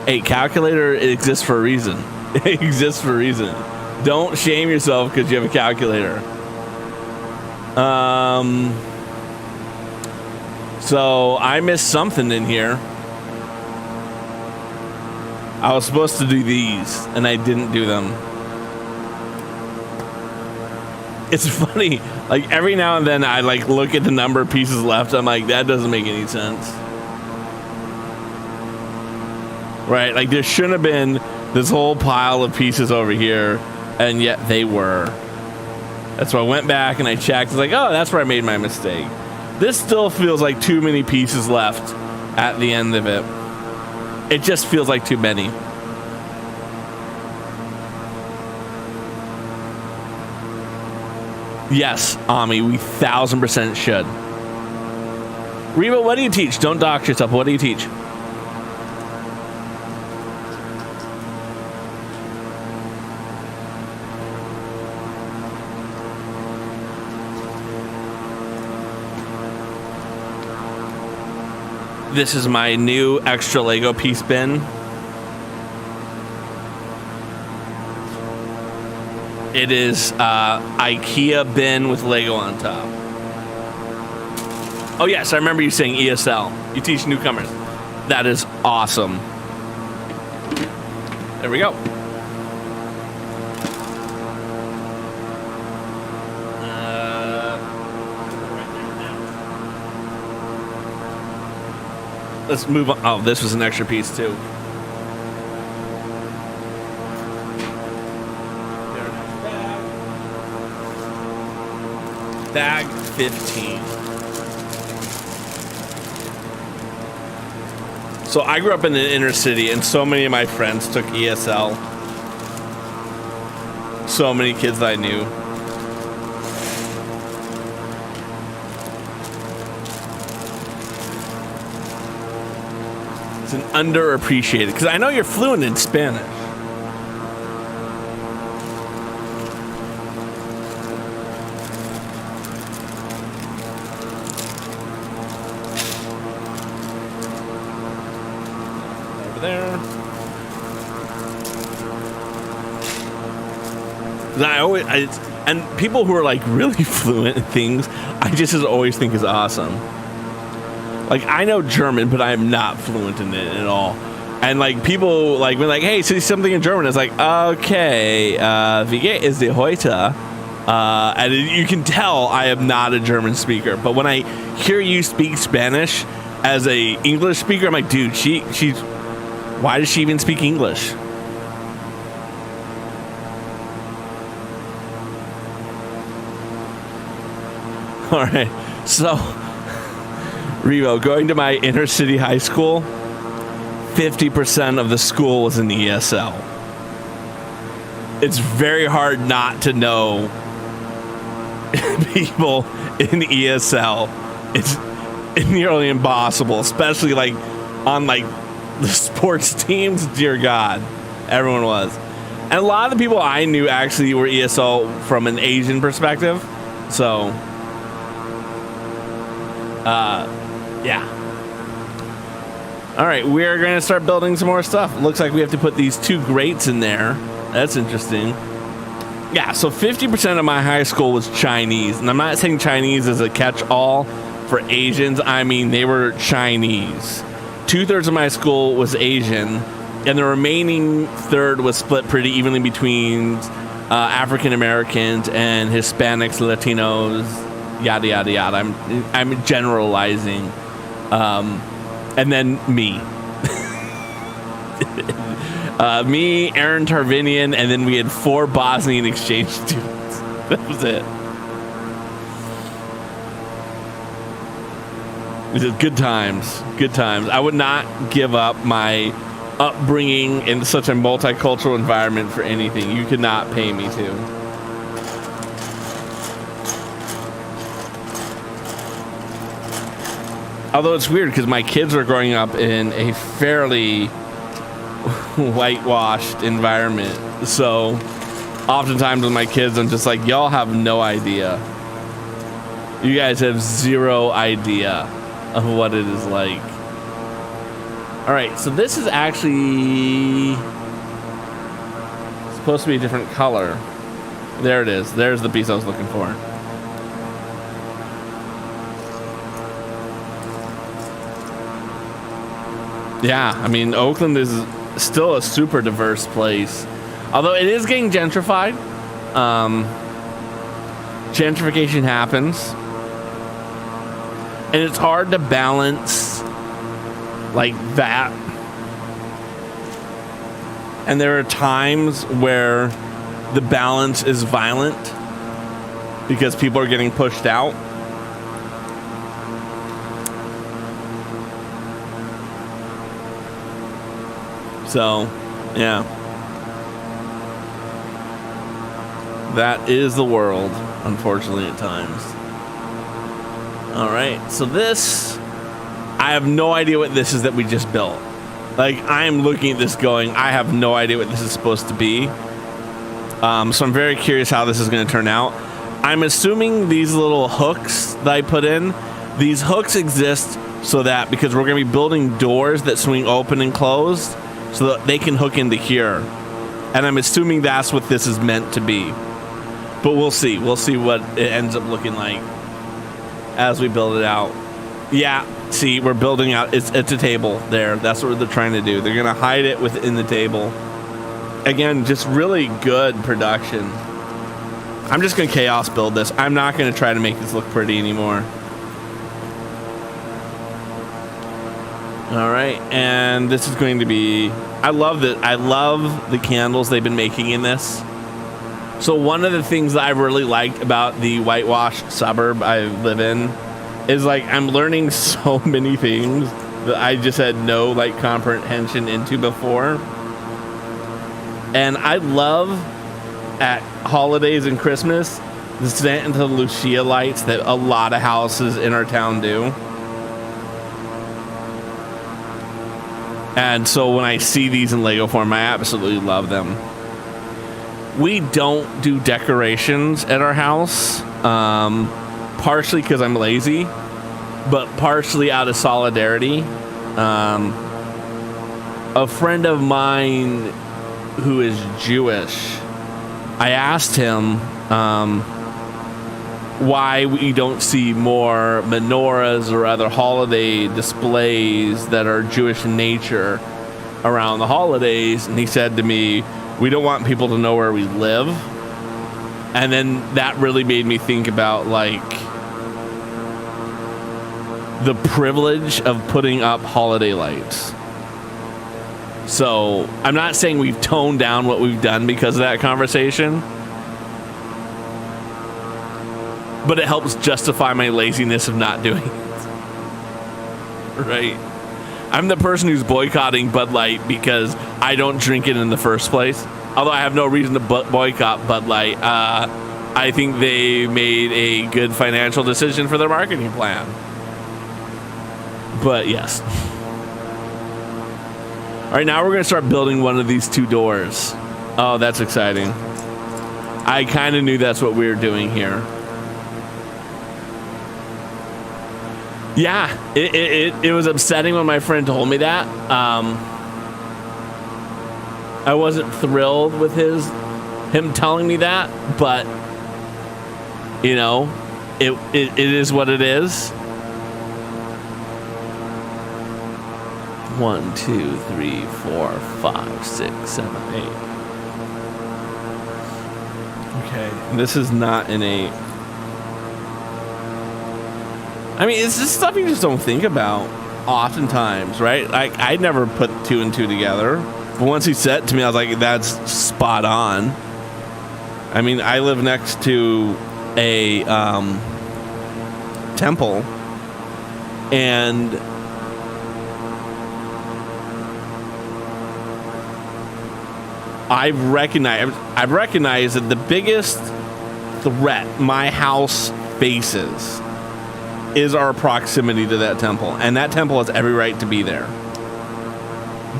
Hey, calculator exists for a reason. It exists for a reason. Don't shame yourself because you have a calculator. So I missed something in here. I was supposed to do these, and I didn't do them. It's funny. Like, every now and then I, like, look at the number of pieces left. I'm like, that doesn't make any sense. Right, like there shouldn't have been this whole pile of pieces over here, and yet they were. That's why I went back and I checked. It's like, oh, that's where I made my mistake. This still feels like too many pieces left at the end of it. It just feels like too many. Yes, Ami, we 1000% should. Reba, what do you teach? Don't dox yourself. What do you teach? This is my new extra Lego piece bin. It is IKEA bin with Lego on top. Oh yes, I remember you saying ESL. You teach newcomers. That is awesome. There we go. Let's move on. Oh, this was an extra piece too. Bag 15. So I grew up in the inner city, and so many of my friends took ESL. So many kids I knew. It's an underappreciated, because I know you're fluent in Spanish. Over there. And people who are like really fluent in things, I just always think is awesome. Like, I know German, but I am not fluent in it at all. And like people like when like, hey, say something in German. It's like, okay, wie geht es dir heute? And you can tell I am not a German speaker. But when I hear you speak Spanish as a English speaker, I'm like, dude, she's why does she even speak English? All right. So, Revo, going to my inner city high school, 50% of the school was in ESL. It's very hard not to know people in ESL. It's nearly impossible, especially like on like the sports teams. Dear God, everyone was. And a lot of the people I knew actually were ESL from an Asian perspective. So, yeah. All right, we're going to start building some more stuff. Looks like we have to put these 2 grates in there. That's interesting. Yeah, so 50% of my high school was Chinese. And I'm not saying Chinese is a catch-all for Asians. I mean, they were Chinese. 2/3 of my school was Asian. And the remaining third was split pretty evenly between African Americans and Hispanics, Latinos, yada, yada, yada. I'm generalizing. And then me. Me, Aaron Tarvinian, and then we had 4 Bosnian exchange students. That was it. It was good times. Good times. I would not give up my upbringing in such a multicultural environment for anything. You could not pay me to. Although it's weird because my kids are growing up in a fairly whitewashed environment. So oftentimes with my kids, I'm just like, y'all have no idea. You guys have zero idea of what it is like. All right, so this is actually supposed to be a different color. There it is. There's the piece I was looking for. Yeah, I mean, Oakland is still a super diverse place. Although it is getting gentrified. Gentrification happens. And it's hard to balance like that. And there are times where the balance is violent because people are getting pushed out. So, yeah. That is the world, unfortunately, at times. All right, so this, I have no idea what this is that we just built. Like, I am looking at this going, I have no idea what this is supposed to be. So I'm very curious how this is going to turn out. I'm assuming these little hooks that I put in, these hooks exist so that, because we're going to be building doors that swing open and closed, so that they can hook into here. And I'm assuming that's what this is meant to be. But we'll see. We'll see what it ends up looking like as we build it out. Yeah, see, we're building out. It's a table there. That's what they're trying to do. They're going to hide it within the table. Again, just really good production. I'm just going to chaos build this. I'm not going to try to make this look pretty anymore. All right, and this is going to be, I love the candles they've been making in this. So one of the things that I really liked about the whitewashed suburb I live in is like I'm learning so many things that I just had no like comprehension into before. And I love at holidays and Christmas the Santa Lucia lights that a lot of houses in our town do. And so when I see these in Lego form, I absolutely love them. We don't do decorations at our house, partially because I'm lazy, but partially out of solidarity. A friend of mine who is Jewish, I asked him why we don't see more menorahs or other holiday displays that are Jewish in nature around the holidays, and he said to me, we don't want people to know where we live. And then that really made me think about like the privilege of putting up holiday lights. So I'm not saying we've toned down what we've done because of that conversation, but it helps justify my laziness of not doing it. Right? I'm the person who's boycotting Bud Light because I don't drink it in the first place. Although I have no reason to boycott Bud Light. I think they made a good financial decision for their marketing plan. But yes. All right, now we're going to start building one of these 2 doors. Oh, that's exciting. I kind of knew that's what we were doing here. Yeah, it was upsetting when my friend told me that. I wasn't thrilled with him telling me that, but you know, it is what it is. 1, 2, 3, 4, 5, 6, 7, 8. Okay, this is not an 8. I mean, it's just stuff you just don't think about oftentimes, right? Like, I never put 2 and 2 together. But once he said it to me, I was like, that's spot on. I mean, I live next to a temple, and I've recognized that the biggest threat my house faces is our proximity to that temple, and that temple has every right to be there.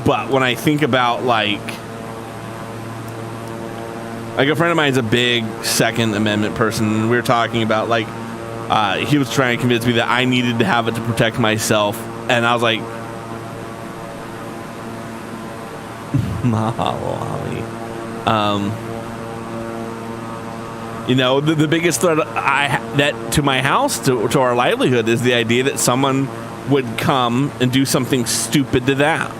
But when I think about like a friend of mine is a big Second Amendment person, and we were talking about like he was trying to convince me that I needed to have it to protect myself, and I was like, mahalo, Ali. You know, the biggest threat that to my house, to our livelihood, is the idea that someone would come and do something stupid to that.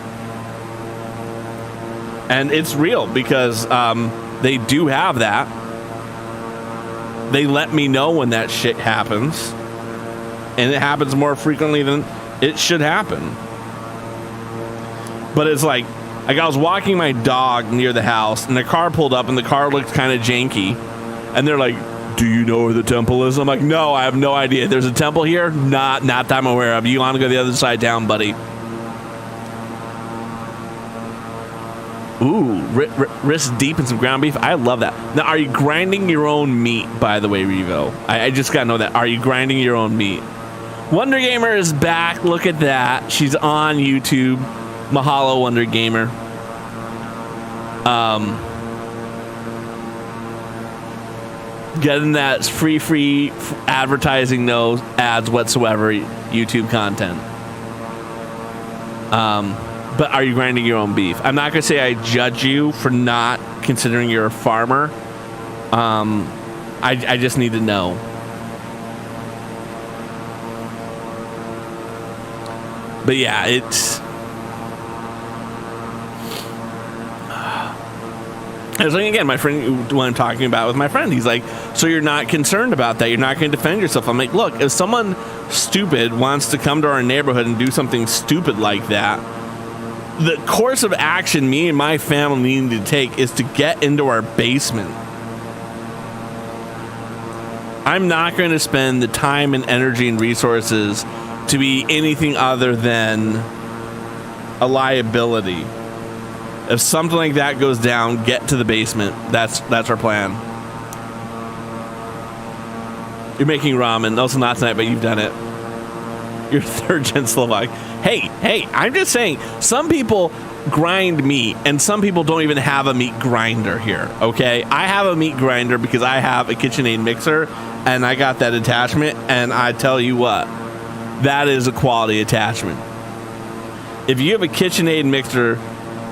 And it's real because they do have that. They let me know when that shit happens. And it happens more frequently than it should happen. But it's like I was walking my dog near the house, and the car pulled up, and the car looked kind of janky. And they're like, "Do you know where the temple is?" I'm like, "No, I have no idea. There's a temple here? Not that I'm aware of. You want to go the other side down, buddy?" Ooh, wrist deep in some ground beef. I love that. Now, are you grinding your own meat, by the way, Revo? I just got to know that. Are you grinding your own meat? Wonder Gamer is back. Look at that. She's on YouTube. Mahalo, Wonder Gamer. Getting that free advertising, no ads whatsoever, YouTube content. But are you grinding your own beef? I'm not going to say I judge you for not considering you're a farmer. I just need to know. But yeah, it's... And so again, my friend, what I'm talking about with my friend, he's like, so you're not concerned about that? You're not going to defend yourself? I'm like, look, if someone stupid wants to come to our neighborhood and do something stupid like that, the course of action me and my family need to take is to get into our basement. I'm not going to spend the time and energy and resources to be anything other than a liability. If something like that goes down, get to the basement. That's our plan. You're making ramen. Also not tonight, but you've done it. You're third-gen Slovak. Hey, I'm just saying, some people grind meat, and some people don't even have a meat grinder here, okay? I have a meat grinder because I have a KitchenAid mixer, and I got that attachment, and I tell you what, that is a quality attachment. If you have a KitchenAid mixer,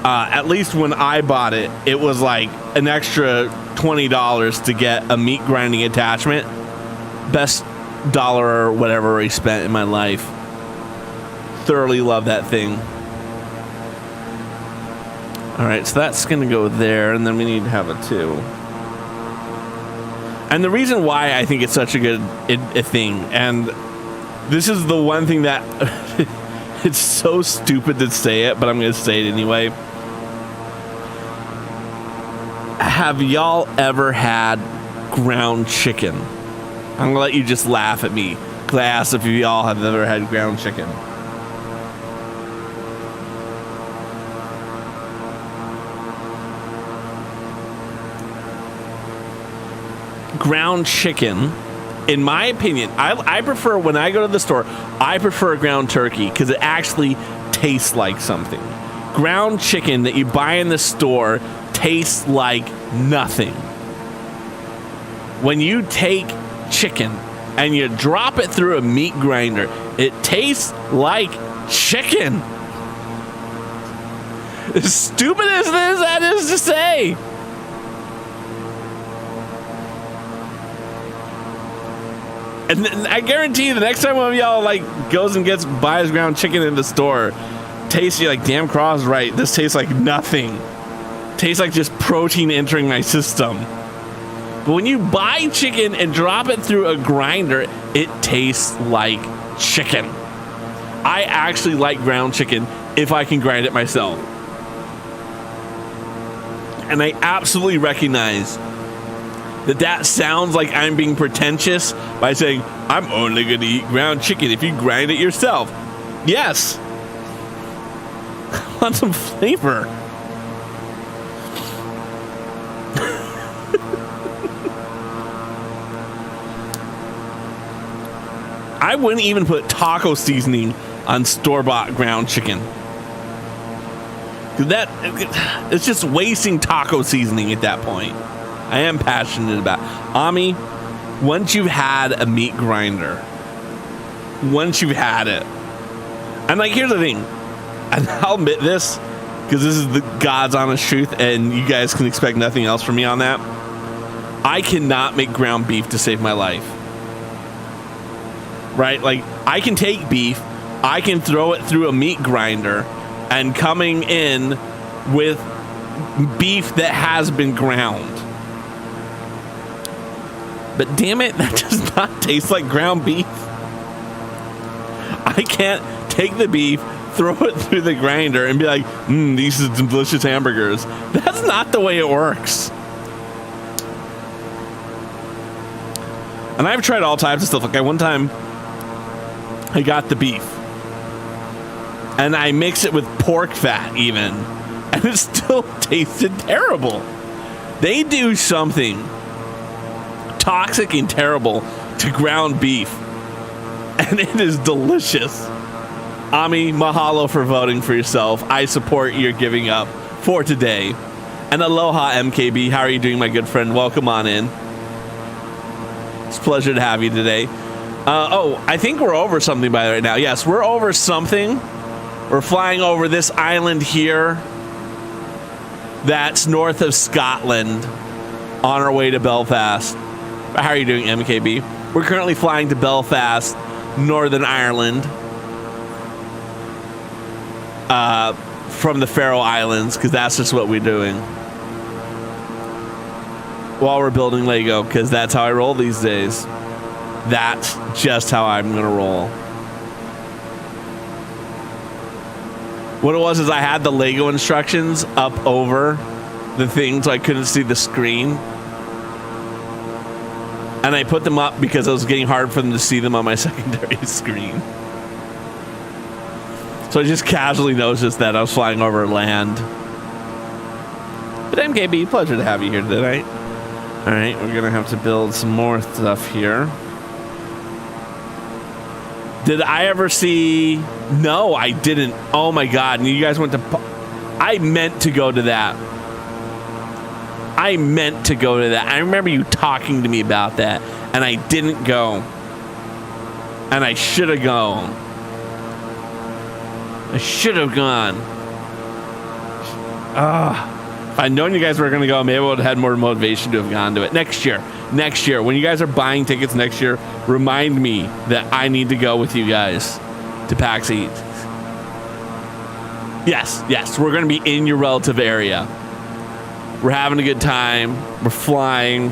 at least when I bought it, it was like an extra $20 to get a meat grinding attachment. Best dollar or whatever I spent in my life. Thoroughly love that thing. All right, so that's going to go there, and then we need to have a 2. And the reason why I think it's such a good thing, and this is the one thing that it's so stupid to say it, but I'm going to say it anyway. Have y'all ever had ground chicken? I'm gonna let you just laugh at me because I asked if you all have ever had ground chicken. Ground chicken, in my opinion, I prefer, when I go to the store, I prefer ground turkey because it actually tastes like something. Ground chicken that you buy in the store tastes like nothing. When you take chicken and you drop it through a meat grinder, it tastes like chicken. As stupid as that is to say. And I guarantee you, the next time one of y'all like goes and buys ground chicken in the store, tastes, you like, damn, Craw's right. This tastes like nothing. Tastes like just protein entering my system. But when you buy chicken and drop it through a grinder, it tastes like chicken. I actually like ground chicken if I can grind it myself. And I absolutely recognize that sounds like I'm being pretentious by saying, I'm only going to eat ground chicken if you grind it yourself. Yes. I want some flavor. I wouldn't even put taco seasoning on store-bought ground chicken. It's just wasting taco seasoning at that point. I am passionate about Ami. Once you've had a meat grinder, once you've had it, and like, here's the thing, and I'll admit this because this is the God's honest truth, and you guys can expect nothing else from me on that. I cannot make ground beef to save my life. Right? Like, I can take beef, I can throw it through a meat grinder, and coming in with beef that has been ground. But damn it, that does not taste like ground beef. I can't take the beef, throw it through the grinder, and be like, these are delicious hamburgers. That's not the way it works. And I've tried all types of stuff. Like, one time, I got the beef, and I mixed it with pork fat even, and it still tasted terrible. They do something toxic and terrible to ground beef, and it is delicious. Ami, mahalo for voting for yourself. I support your giving up for today. And aloha, MKB. How are you doing, my good friend? Welcome on in. It's a pleasure to have you today. I think we're over something by right now. Yes, we're over something. We're flying over this island here that's north of Scotland on our way to Belfast. How are you doing, MKB? We're currently flying to Belfast, Northern Ireland, from the Faroe Islands, because that's just what we're doing. While we're building Lego, because that's how I roll these days. That's just how I'm going to roll. What it was is I had the Lego instructions up over the thing so I couldn't see the screen. And I put them up because it was getting hard for them to see them on my secondary screen. So I just casually noticed that I was flying over land. But MKB, pleasure to have you here tonight. All right, we're going to have to build some more stuff here. Did I ever see... No, I didn't. Oh, my God. And you guys went to... I meant to go to that. I meant to go to that. I remember you talking to me about that, and I didn't go. And I should have gone. I should have gone. If I'd known you guys were going to go, maybe I would have had more motivation to have gone to it. Next year, when you guys are buying tickets next year, remind me that I need to go with you guys to PAX East. Yes, we're going to be in your relative area. We're having a good time. We're flying.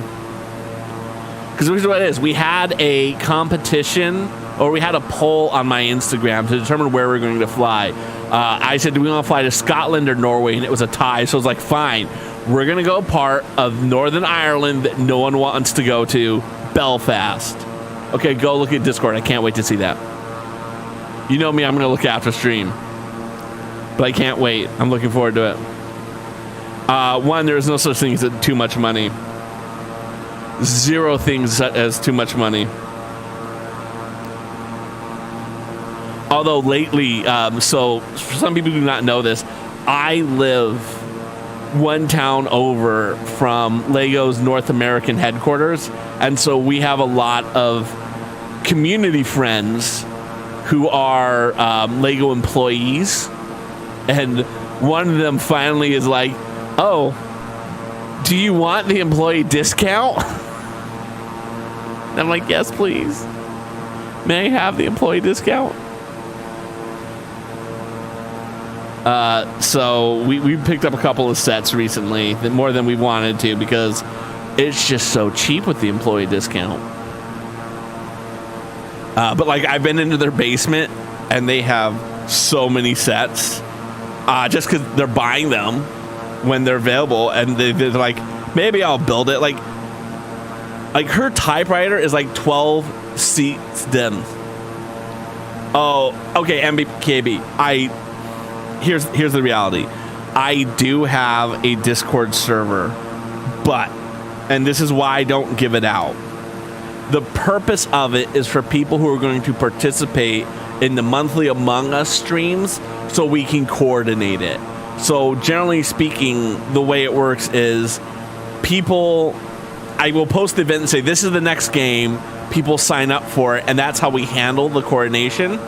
Because here's what it is. We had a competition, or we had a poll on my Instagram to determine where we're going to fly. I said, do we want to fly to Scotland or Norway? And it was a tie. So I was like, fine. We're going to go part of Northern Ireland that no one wants to go to, Belfast. Okay, go look at Discord. I can't wait to see that. You know me, I'm going to look after stream. But I can't wait. I'm looking forward to it. One, there is no such thing as too much money. Zero things as too much money. Although lately, so for some people who do not know this, I live one town over from Lego's North American headquarters. And so we have a lot of community friends who are Lego employees. And one of them finally is like, oh, do you want the employee discount? And I'm like, yes, please. May I have the employee discount? So we picked up a couple of sets recently, more than we wanted to, because it's just so cheap with the employee discount. But like, I've been into their basement and they have so many sets, just because they're buying them when they're available, and they're like, maybe I'll build it. Like her typewriter is like 12 seats dim. Oh, okay, MBKB. Here's the reality. I do have a Discord server, but, and this is why I don't give it out. The purpose of it is for people who are going to participate in the monthly Among Us streams, so we can coordinate it. So generally speaking, the way it works is people, I will post the event and say, this is the next game. People sign up for it, and that's how we handle the coordination.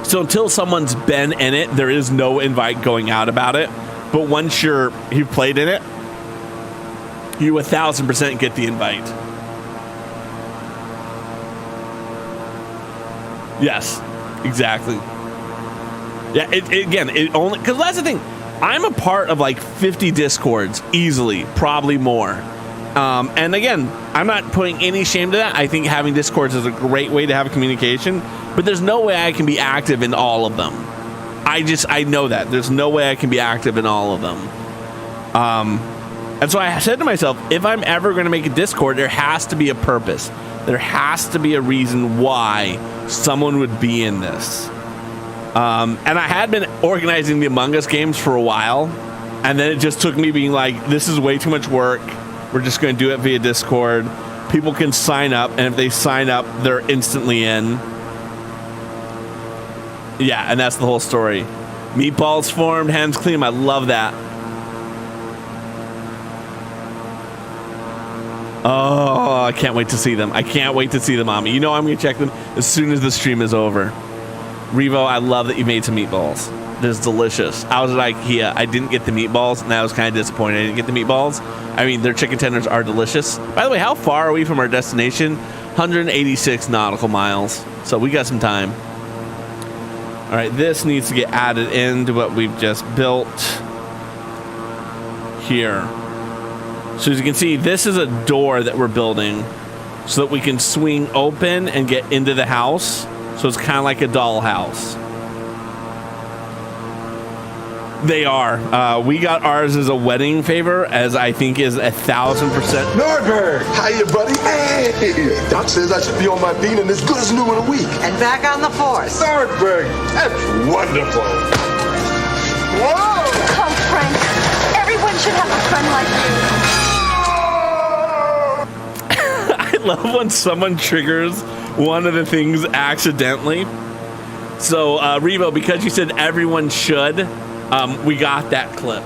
So until someone's been in it, there is no invite going out about it. But once you've played in it, you 1,000% get the invite. Yes, exactly. Yeah, it only, because that's the thing. I'm a part of like 50 Discords easily, probably more. And again, I'm not putting any shame to that. I think having Discords is a great way to have communication, but there's no way I can be active in all of them. I know that. There's no way I can be active in all of them. And so I said to myself, if I'm ever going to make a Discord, there has to be a purpose. There has to be a reason why someone would be in this. And I had been organizing the Among Us games for a while, and then it just took me being like, this is way too much work. We're just going to do it via Discord. People can sign up, and if they sign up, they're instantly in. Yeah, and that's the whole story. Meatballs formed, hands clean. I love that. Oh, I can't wait to see them. I can't wait to see them, Mommy. You know I'm going to check them as soon as the stream is over. Revo, I love that you made some meatballs. This is delicious. I was at IKEA. I didn't get the meatballs, and I was kind of disappointed I didn't get the meatballs. I mean, their chicken tenders are delicious. By the way, how far are we from our destination? 186 nautical miles. So we got some time. All right, this needs to get added into what we've just built here. So as you can see, this is a door that we're building so that we can swing open and get into the house. So it's kind of like a dollhouse. They are. We got ours as a wedding favor, as I think is 1,000%. Nordberg, hiya, buddy. Hey, Doc says I should be on my bean and as good as new in a week. And back on the force. Nordberg, that's wonderful. Whoa! Oh, Frank, everyone should have a friend like you. I love when someone triggers one of the things accidentally. So, Revo, because you said everyone should, we got that clip.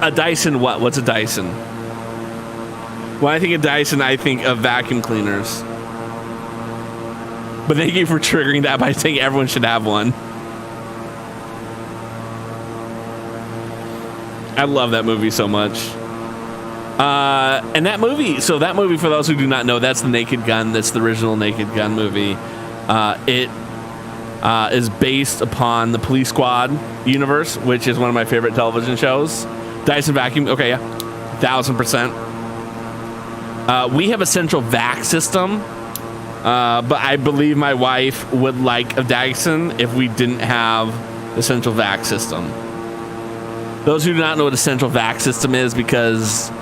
A Dyson what? What's a Dyson? When I think of Dyson, I think of vacuum cleaners. But thank you for triggering that by saying everyone should have one. I love that movie so much. And that movie, for those who do not know, that's the Naked Gun. That's the original Naked Gun movie. It is based upon the Police Squad universe, which is one of my favorite television shows. Dyson vacuum, okay, yeah, 1,000%. We have a central vac system, but I believe my wife would like a Dyson if we didn't have the central vac system. Those who do not know what a central vac system is, because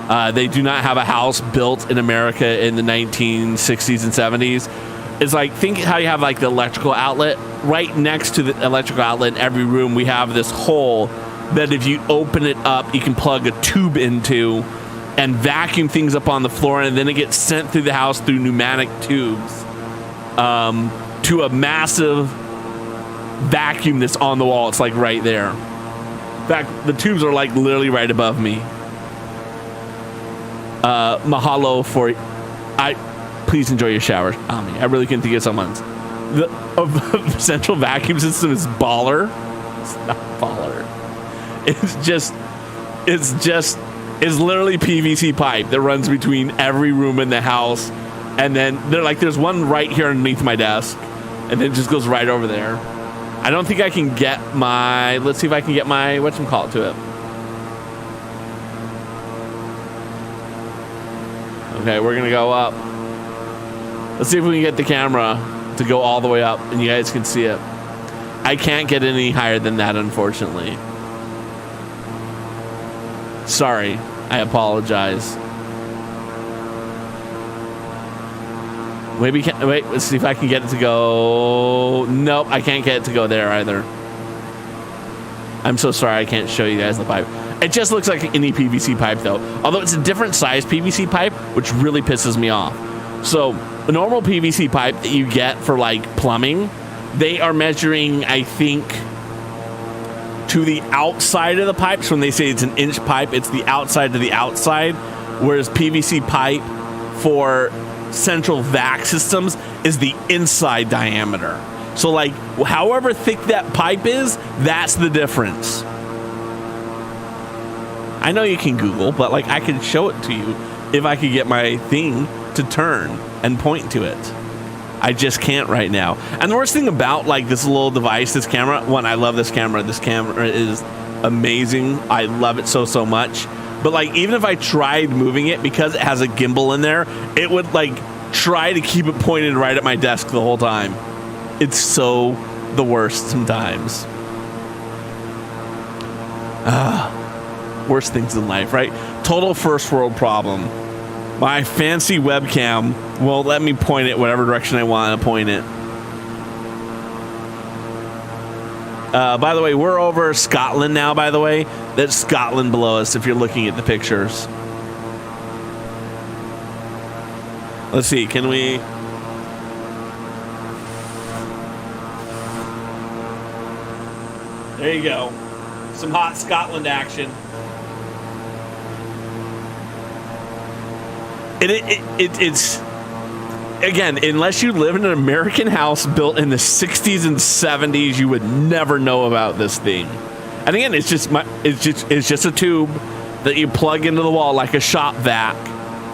They do not have a house built in America in the 1960s and 70s. It's like, think how you have like the electrical outlet. Right next to the electrical outlet in every room, we have this hole that if you open it up, you can plug a tube into and vacuum things up on the floor, and then it gets sent through the house through pneumatic tubes to a massive vacuum that's on the wall. It's like right there. In fact, the tubes are like literally right above me. Mahalo for please enjoy your showers. I really couldn't think of someone's. The central vacuum system is baller. It's not baller. It's literally PVC pipe that runs between every room in the house, and then there's one right here underneath my desk, and then it just goes right over there. I don't think I can get my. Let's see if I can get my whatchamacallit to it. Okay, we're gonna go up. Let's see if we can get the camera to go all the way up, and you guys can see it. I can't get any higher than that, unfortunately. Sorry, I apologize. Maybe wait. Let's see if I can get it to go. Nope, I can't get it to go there either. I'm so sorry, I can't show you guys the pipe. It just looks like any PVC pipe, though. Although it's a different size PVC pipe, which really pisses me off. So a normal PVC pipe that you get for like plumbing, they are measuring, I think, to the outside of the pipe. So when they say it's an inch pipe, it's the outside to the outside, whereas PVC pipe for central vac systems is the inside diameter. So like however thick that pipe is, that's the difference. I know you can Google, but like I can show it to you if I could get my thing to turn and point to it. I just can't right now. And the worst thing about like this little device, this camera, one, I love this camera. This camera is amazing. I love it so much. But like even if I tried moving it, because it has a gimbal in there, it would like try to keep it pointed right at my desk the whole time. It's so the worst sometimes. Worst things in life, right? Total first world problem. My fancy webcam won't let me point it whatever direction I want to point it. By the way, we're over Scotland now, by the way. That's Scotland below us if you're looking at the pictures. Let's see, can we... There you go. Some hot Scotland action. It's again, unless you live in an American house built in the 60s and 70s, you would never know about this thing. And again, it's just a tube that you plug into the wall like a shop vac,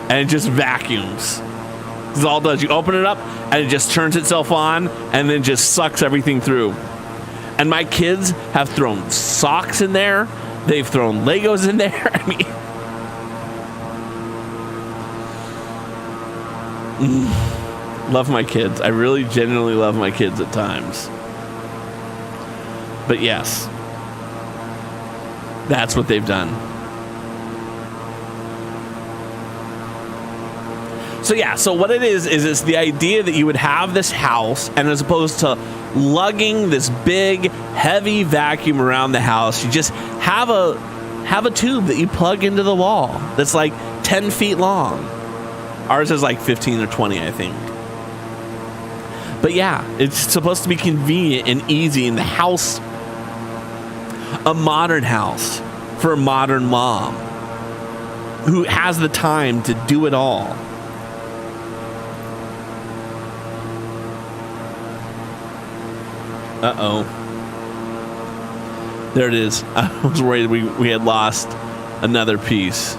and it just vacuums. That's all it does. You open it up, and it just turns itself on, and then just sucks everything through. And my kids have thrown socks in there. They've thrown Legos in there. I mean. Love my kids. I really genuinely love my kids at times. But yes, that's what they've done. So yeah, so what it is it's the idea that you would have this house, and as opposed to lugging this big, heavy vacuum around the house, you just have a tube that you plug into the wall that's like 10 feet long. Ours is like 15 or 20, I think. But yeah, it's supposed to be convenient and easy in the house. A modern house for a modern mom who has the time to do it all. Uh-oh. There it is. I was worried we had lost another piece.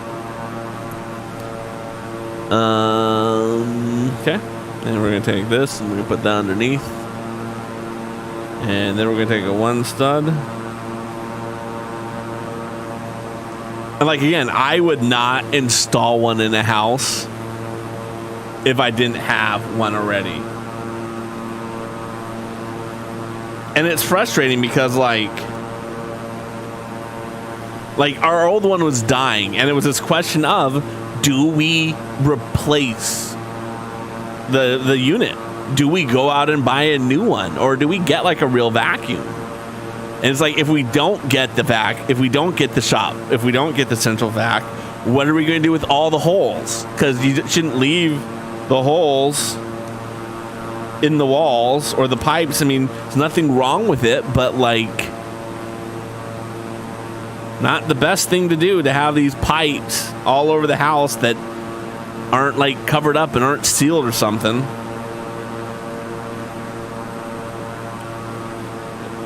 Okay. And we're going to take this and we're going to put that underneath. And then we're going to take a one stud. And like, again, I would not install one in a house if I didn't have one already. And it's frustrating because, like, Like, our old one was dying, and it was this question of, do we replace the unit? Do we go out and buy a new one, or do we get like a real vacuum? And it's like, if we don't get the vac, if we don't get the shop, if we don't get the central vac, what are we going to do with all the holes? Because you shouldn't leave the holes in the walls or the pipes. I mean, there's nothing wrong with it, but like, not the best thing to do to have these pipes all over the house that aren't like covered up and aren't sealed or something.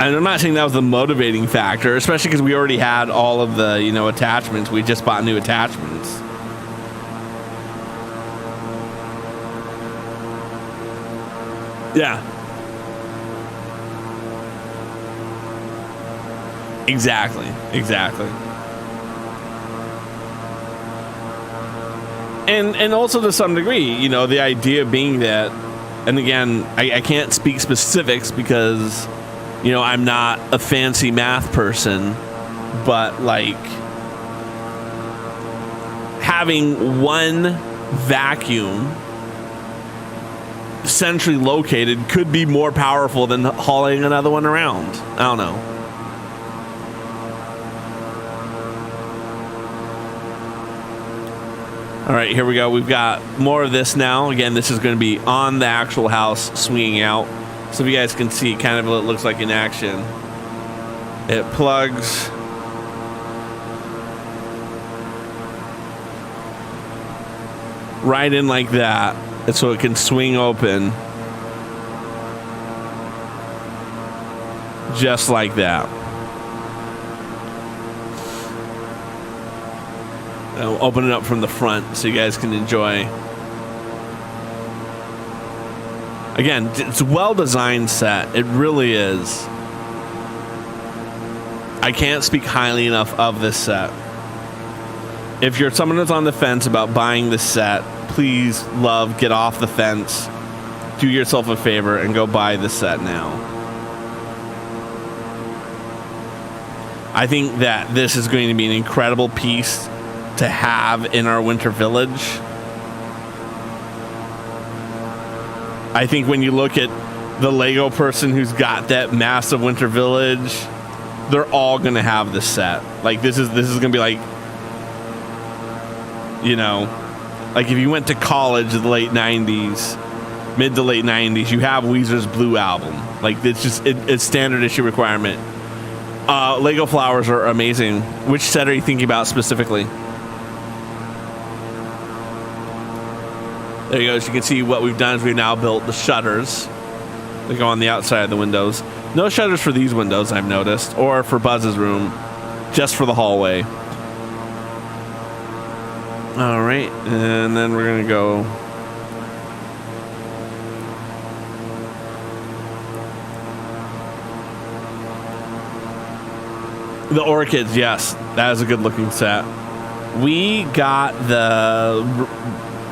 And I'm not saying that was the motivating factor, especially because we already had all of the, you know, attachments. We just bought new attachments. Yeah. Exactly. And also to some degree, you know, the idea being that, and again, I can't speak specifics because, you know, I'm not a fancy math person, but like having one vacuum centrally located could be more powerful than hauling another one around. I don't know. All right, here we go. We've got more of this now. Again, this is going to be on the actual house swinging out. So if you guys can see kind of what it looks like in action. It plugs. Right in like that. And so it can swing open. Just like that. I'll open it up from the front so you guys can enjoy. Again, it's a well-designed set. It really is. I can't speak highly enough of this set. If you're someone that's on the fence about buying this set, please, love, get off the fence. Do yourself a favor and go buy this set now. I think that this is going to be an incredible piece to have in our winter village. I think when you look at the Lego person who's got that massive winter village, they're all gonna have this set. Like this is gonna be like, you know, like if you went to college in the late 90s, mid to late 90s, you have Weezer's Blue album. Like it's just it's standard issue requirement. Lego flowers are amazing. Which set are you thinking about specifically? There you go. As you can see, what we've done is we've now built the shutters that go on the outside of the windows. No shutters for these windows, I've noticed, or for Buzz's room, just for the hallway. All right, and then we're gonna go. The orchids, yes, that is a good looking set. We got the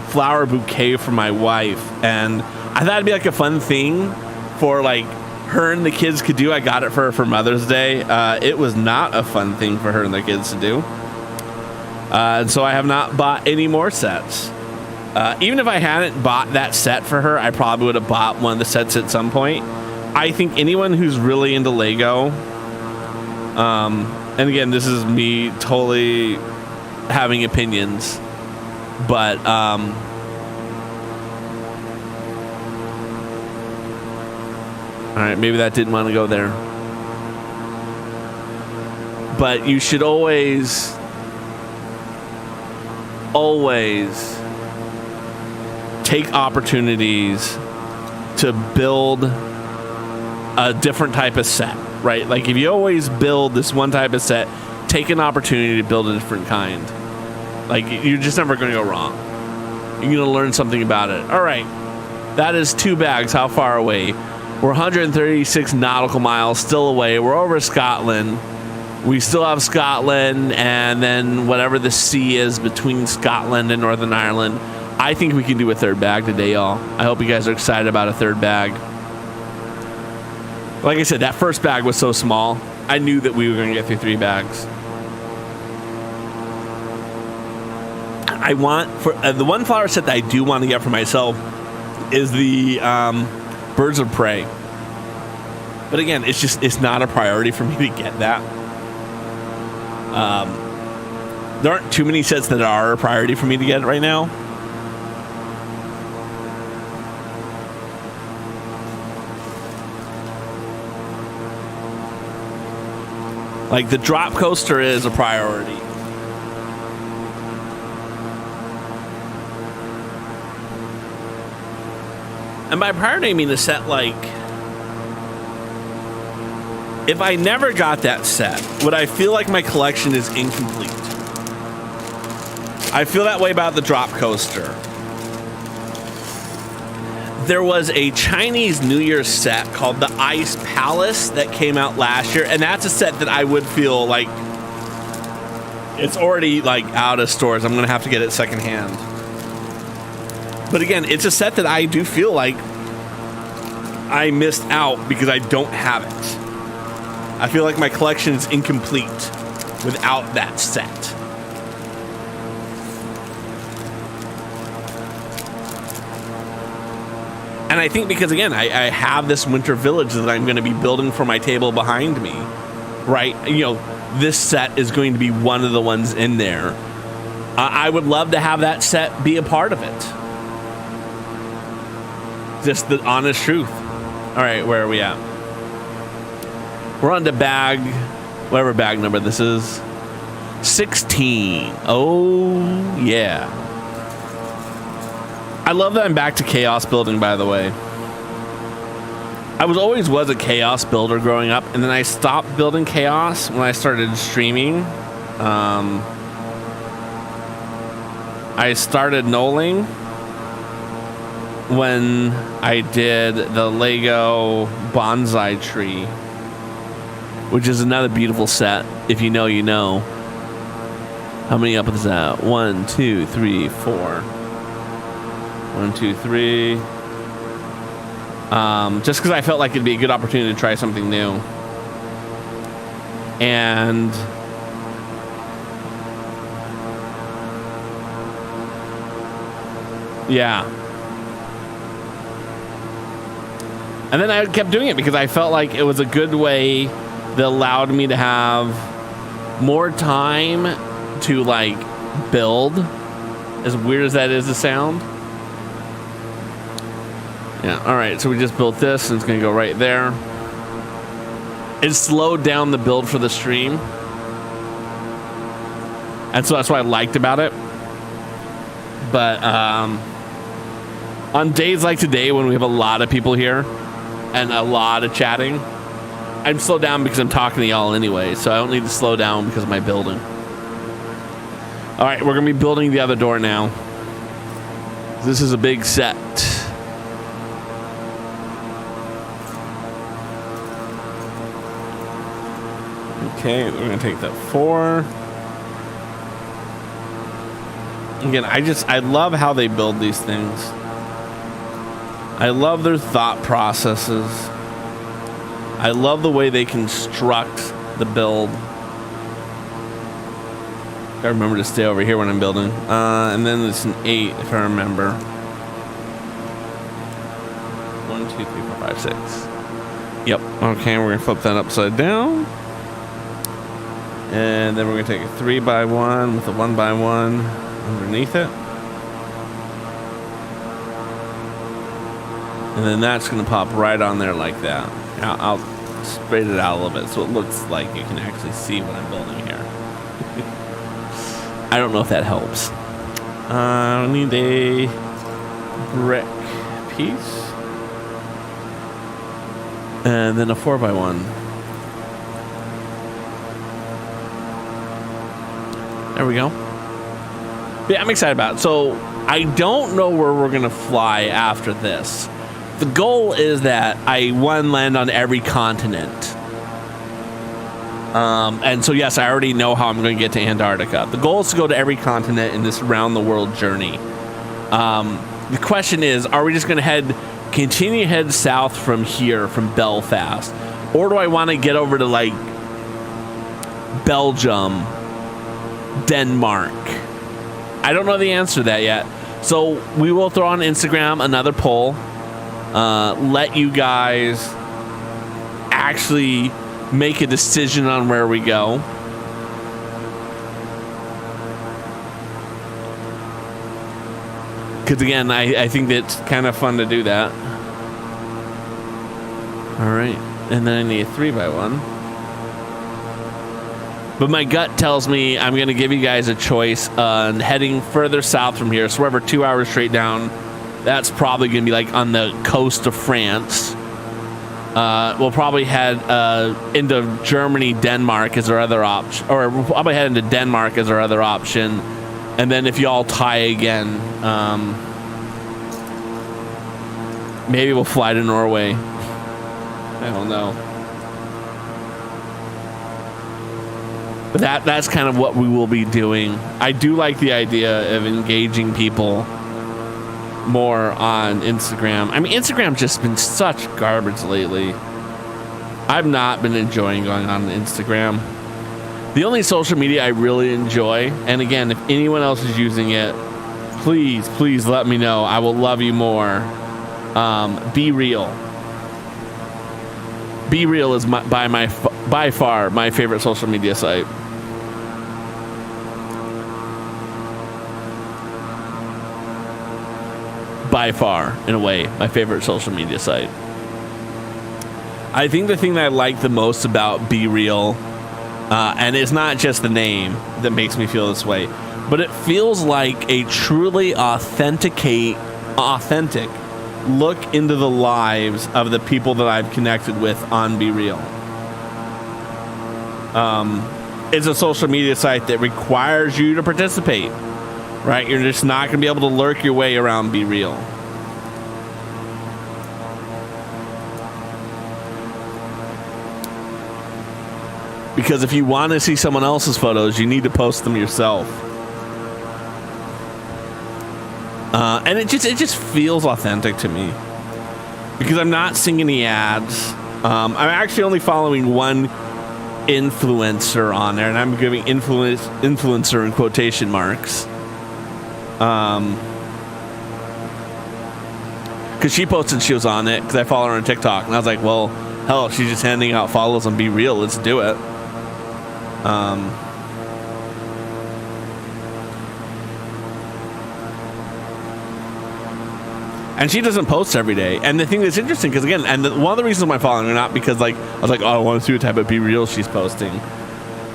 flower bouquet for my wife, and I thought it'd be like a fun thing for like her and the kids could do. I got it for her for Mother's Day. It was not a fun thing for her and the kids to do, and so I have not bought any more sets. Even if I hadn't bought that set for her, I probably would have bought one of the sets at some point. I think anyone who's really into Lego, and again, this is me totally having opinions, but all right, maybe that didn't want to go there. But you should always take opportunities to build a different type of set, right? Like if you always build this one type of set, take an opportunity to build a different kind. Like you're just never going to go wrong. You're going to learn something about it. All right, that is 2 bags. How far away? We're 136 nautical miles still away. We're over Scotland. We still have Scotland, and then whatever the sea is between Scotland and Northern Ireland. I think we can do a 3rd bag today, y'all. I hope you guys are excited about a 3rd bag. Like I said, that first bag was so small, I knew that we were going to get through 3 bags. I want for the one flower set that I do want to get for myself is the birds of prey. But again, it's not a priority for me to get that. There aren't too many sets that are a priority for me to get right now. Like the drop coaster is a priority. And by priority, I mean the set, like, if I never got that set, would I feel like my collection is incomplete? I feel that way about the drop coaster. There was a Chinese New Year set called the Ice Palace that came out last year, and that's a set that I would feel like it's already like out of stores. I'm gonna have to get it secondhand. But again, it's a set that I do feel like I missed out because I don't have it. I feel like my collection is incomplete without that set. And I think because, again, I have this winter village that I'm going to be building for my table behind me, right? You know, this set is going to be one of the ones in there. I would love to have that set be a part of it. Just the honest truth. All right, where are we at? We're on to bag, whatever bag number this is. 16. Oh, yeah. I love that I'm back to chaos building, by the way. I always was a chaos builder growing up, and then I stopped building chaos when I started streaming. I started knolling when I did the Lego bonsai tree, which is another beautiful set. If you know, you know. How many up is that? 1, 2, 3, 4. 1, 2, 3. Just because I felt like it'd be a good opportunity to try something new. And yeah. And then I kept doing it because I felt like it was a good way that allowed me to have more time to like build, as weird as that is to sound. Yeah, all right, so we just built this and it's gonna go right there. It slowed down the build for the stream. And so that's what I liked about it. But on days like today when we have a lot of people here and a lot of chatting, I'm slowed down because I'm talking to y'all anyway, so I don't need to slow down because of my building. All right, we're gonna be building the other door now. This is a big set. Okay, we're gonna take that 4. Again, I love how they build these things. I love their thought processes. I love the way they construct the build. Gotta remember to stay over here when I'm building. And then it's an 8 if I remember. 1, 2, 3, 4, 5, 6. Yep. Okay, we're gonna flip that upside down. And then we're gonna take a 3x1 with a 1x1 underneath it. And then that's gonna pop right on there like that. I'll spread it out a little bit so it looks like you can actually see what I'm building here. I don't know if that helps. I need a brick piece. And then a 4x1. There we go. Yeah, I'm excited about it. So I don't know where we're gonna fly after this. The goal is that I land on every continent. And so yes, I already know how I'm going to get to Antarctica. The goal is to go to every continent in this round the world journey. The question is, are we just going to continue to head south from here, from Belfast? Or do I want to get over to like Belgium, Denmark? I don't know the answer to that yet. So we will throw on Instagram another poll. Let you guys actually make a decision on where we go. Because again, I think it's kind of fun to do that. All right, and then I need a 3x1. But my gut tells me I'm going to give you guys a choice on heading further south from here. So we're over 2 hours straight down. That's probably going to be like on the coast of France. We'll probably head into Germany, Denmark as our other option. Or we'll probably head into Denmark as our other option. And then if y'all tie again, maybe we'll fly to Norway. I don't know. But that's kind of what we will be doing. I do like the idea of engaging people more on Instagram. I mean, Instagram's just been such garbage lately. I've not been enjoying going on Instagram. The only social media I really enjoy, and again, if anyone else is using it, please let me know. I will love you more. Be Real. Be Real is by far my favorite social media site. By far, in a way, my favorite social media site. I think the thing that I like the most about Be Real, and it's not just the name that makes me feel this way, but it feels like a truly authentic look into the lives of the people that I've connected with on Be Real. It's a social media site that requires you to participate, right? You're just not going to be able to lurk your way around Be Real. Because if you want to see someone else's photos, you need to post them yourself. And it just feels authentic to me. Because I'm not seeing any ads. I'm actually only following one influencer on there, and I'm giving influencer in quotation marks. Because she posted she was on it, because I follow her on TikTok, and I was like, well, hell, she's just handing out follows on Be Real. Let's do it. And she doesn't post every day. And the thing that's interesting, because again, one of the reasons I'm following her, not because like I was like, oh, I want to see what type of Be Real she's posting.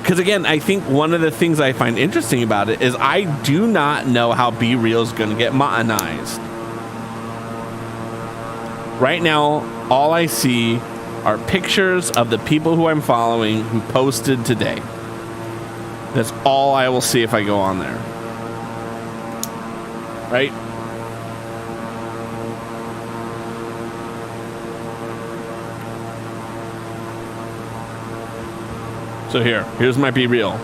Because again, I think one of the things I find interesting about it is I do not know how Be Real is going to get monetized. Right now, all I see are pictures of the people who I'm following who posted today. That's all I will see if I go on there. Right? So here's my Be Real.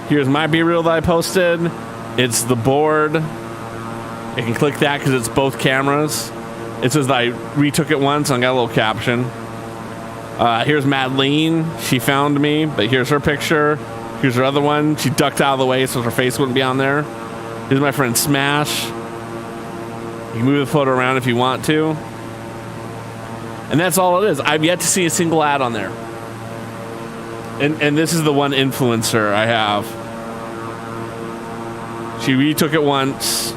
Here's my Be Real that I posted. It's the board. You can click that because it's both cameras. It says that I retook it once and I got a little caption. Here's Madeline. She found me, but here's her picture. Here's her other one. She ducked out of the way so her face wouldn't be on there. Here's my friend Smash. You can move the photo around if you want to. And that's all it is. I've yet to see a single ad on there. And this is the one influencer I have. She retook it once.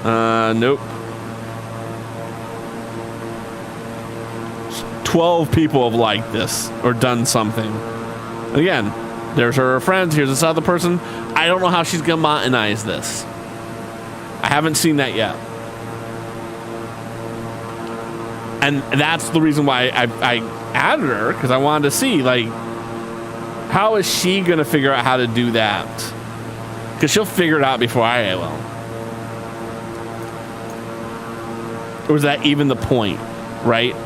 Nope. 12 people have liked this or done something. Again, there's her friends. Here's this other person. I don't know how she's gonna monetize this. I haven't seen that yet. And that's the reason why I added her, because I wanted to see, like, how is she gonna figure out how to do that? Because she'll figure it out before I will. Or is that even the point, right?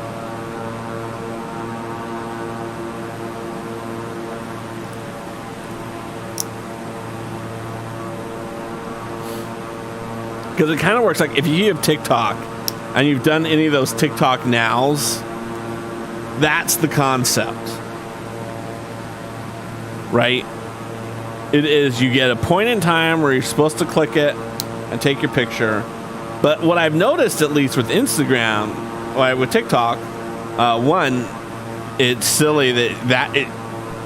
Because it kind of works like if you have TikTok and you've done any of those TikTok nows, that's the concept, right? It is, you get a point in time where you're supposed to click it and take your picture. But what I've noticed, at least with Instagram, like with TikTok, one, it's silly that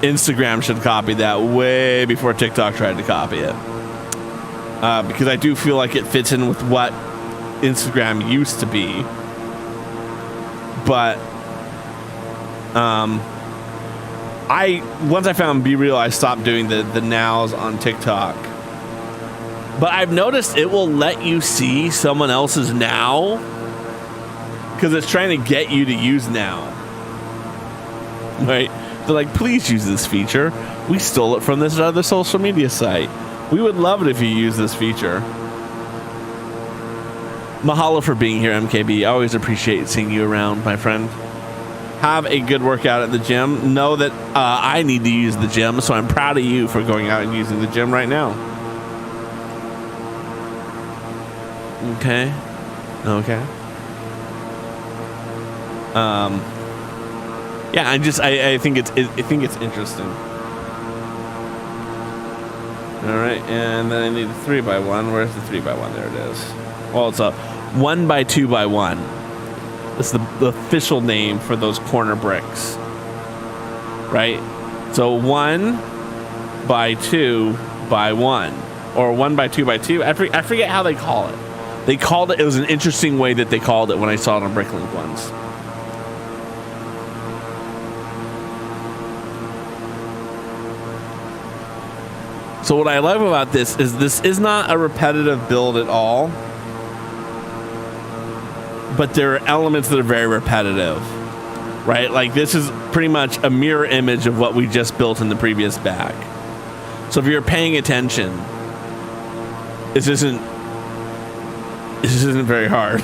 Instagram should copy that way before TikTok tried to copy it. Because I do feel like it fits in with what Instagram used to be. But once I found Be Real, I stopped doing the nows on TikTok. But I've noticed it will let you see someone else's now because it's trying to get you to use now. Right? They're like, please use this feature. We stole it from this other social media site. We would love it if you use this feature. Mahalo for being here, MKB. I always appreciate seeing you around, my friend. Have a good workout at the gym. Know that I need to use the gym, so I'm proud of you for going out and using the gym right now. Okay. Yeah, I think it's interesting. All right, and then I need a 3x1. Where's the 3x1? There it is. Well, it's a 1x2x1. That's the official name for those corner bricks, right? So 1x2x1, or 1x2x2. I forget how they call it. They called it. It was an interesting way that they called it when I saw it on Bricklink once. So what I love about this is not a repetitive build at all, but there are elements that are very repetitive, right? Like this is pretty much a mirror image of what we just built in the previous bag. So if you're paying attention, this isn't very hard.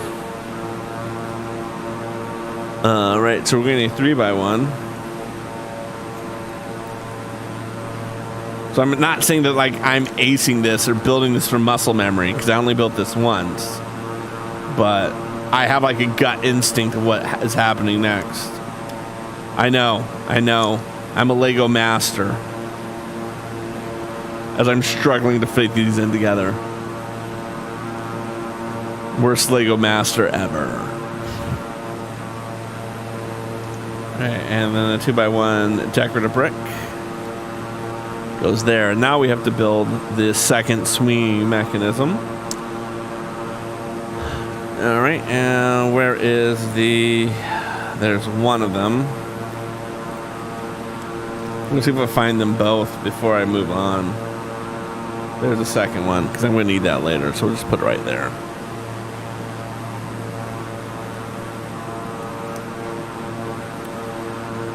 Right, so we're getting a 3x1. So I'm not saying that like I'm acing this or building this from muscle memory, because I only built this once. But I have like a gut instinct of what is happening next. I know. I'm a Lego master. As I'm struggling to fit these in together. Worst Lego master ever. Alright, and then a 2x1 decorative brick goes there. And now we have to build the second swinging mechanism. Alright, and where is there's one of them. I'm gonna see if I find them both before I move on. There's the second one, because I'm gonna need that later, so we'll just put it right there.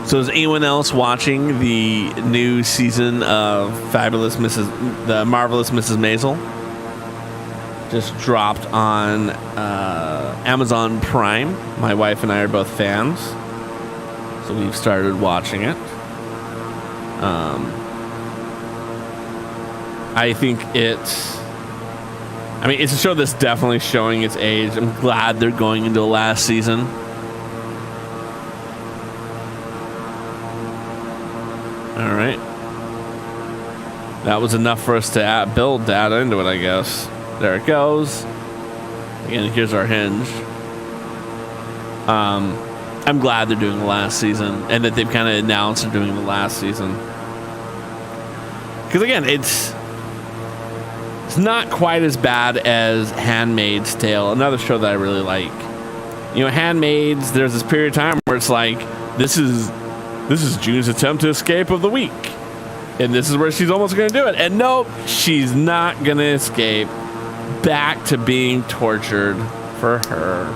So is anyone else watching the new season of The Marvelous Mrs. Maisel? Just dropped on Amazon Prime. My wife and I are both fans, so we've started watching it. I think it's a show that's definitely showing its age. I'm glad they're going into the last season. All right. That was enough for us to build data into it, I guess. There it goes. Again, here's our hinge. I'm glad they're doing the last season, and that they've kind of announced they're doing the last season. Because again, it's not quite as bad as Handmaid's Tale, another show that I really like. You know, Handmaids, there's this period of time where it's like, this is June's attempt to escape of the week. And this is where she's almost going to do it. And nope, she's not going to escape. Back to being tortured for her.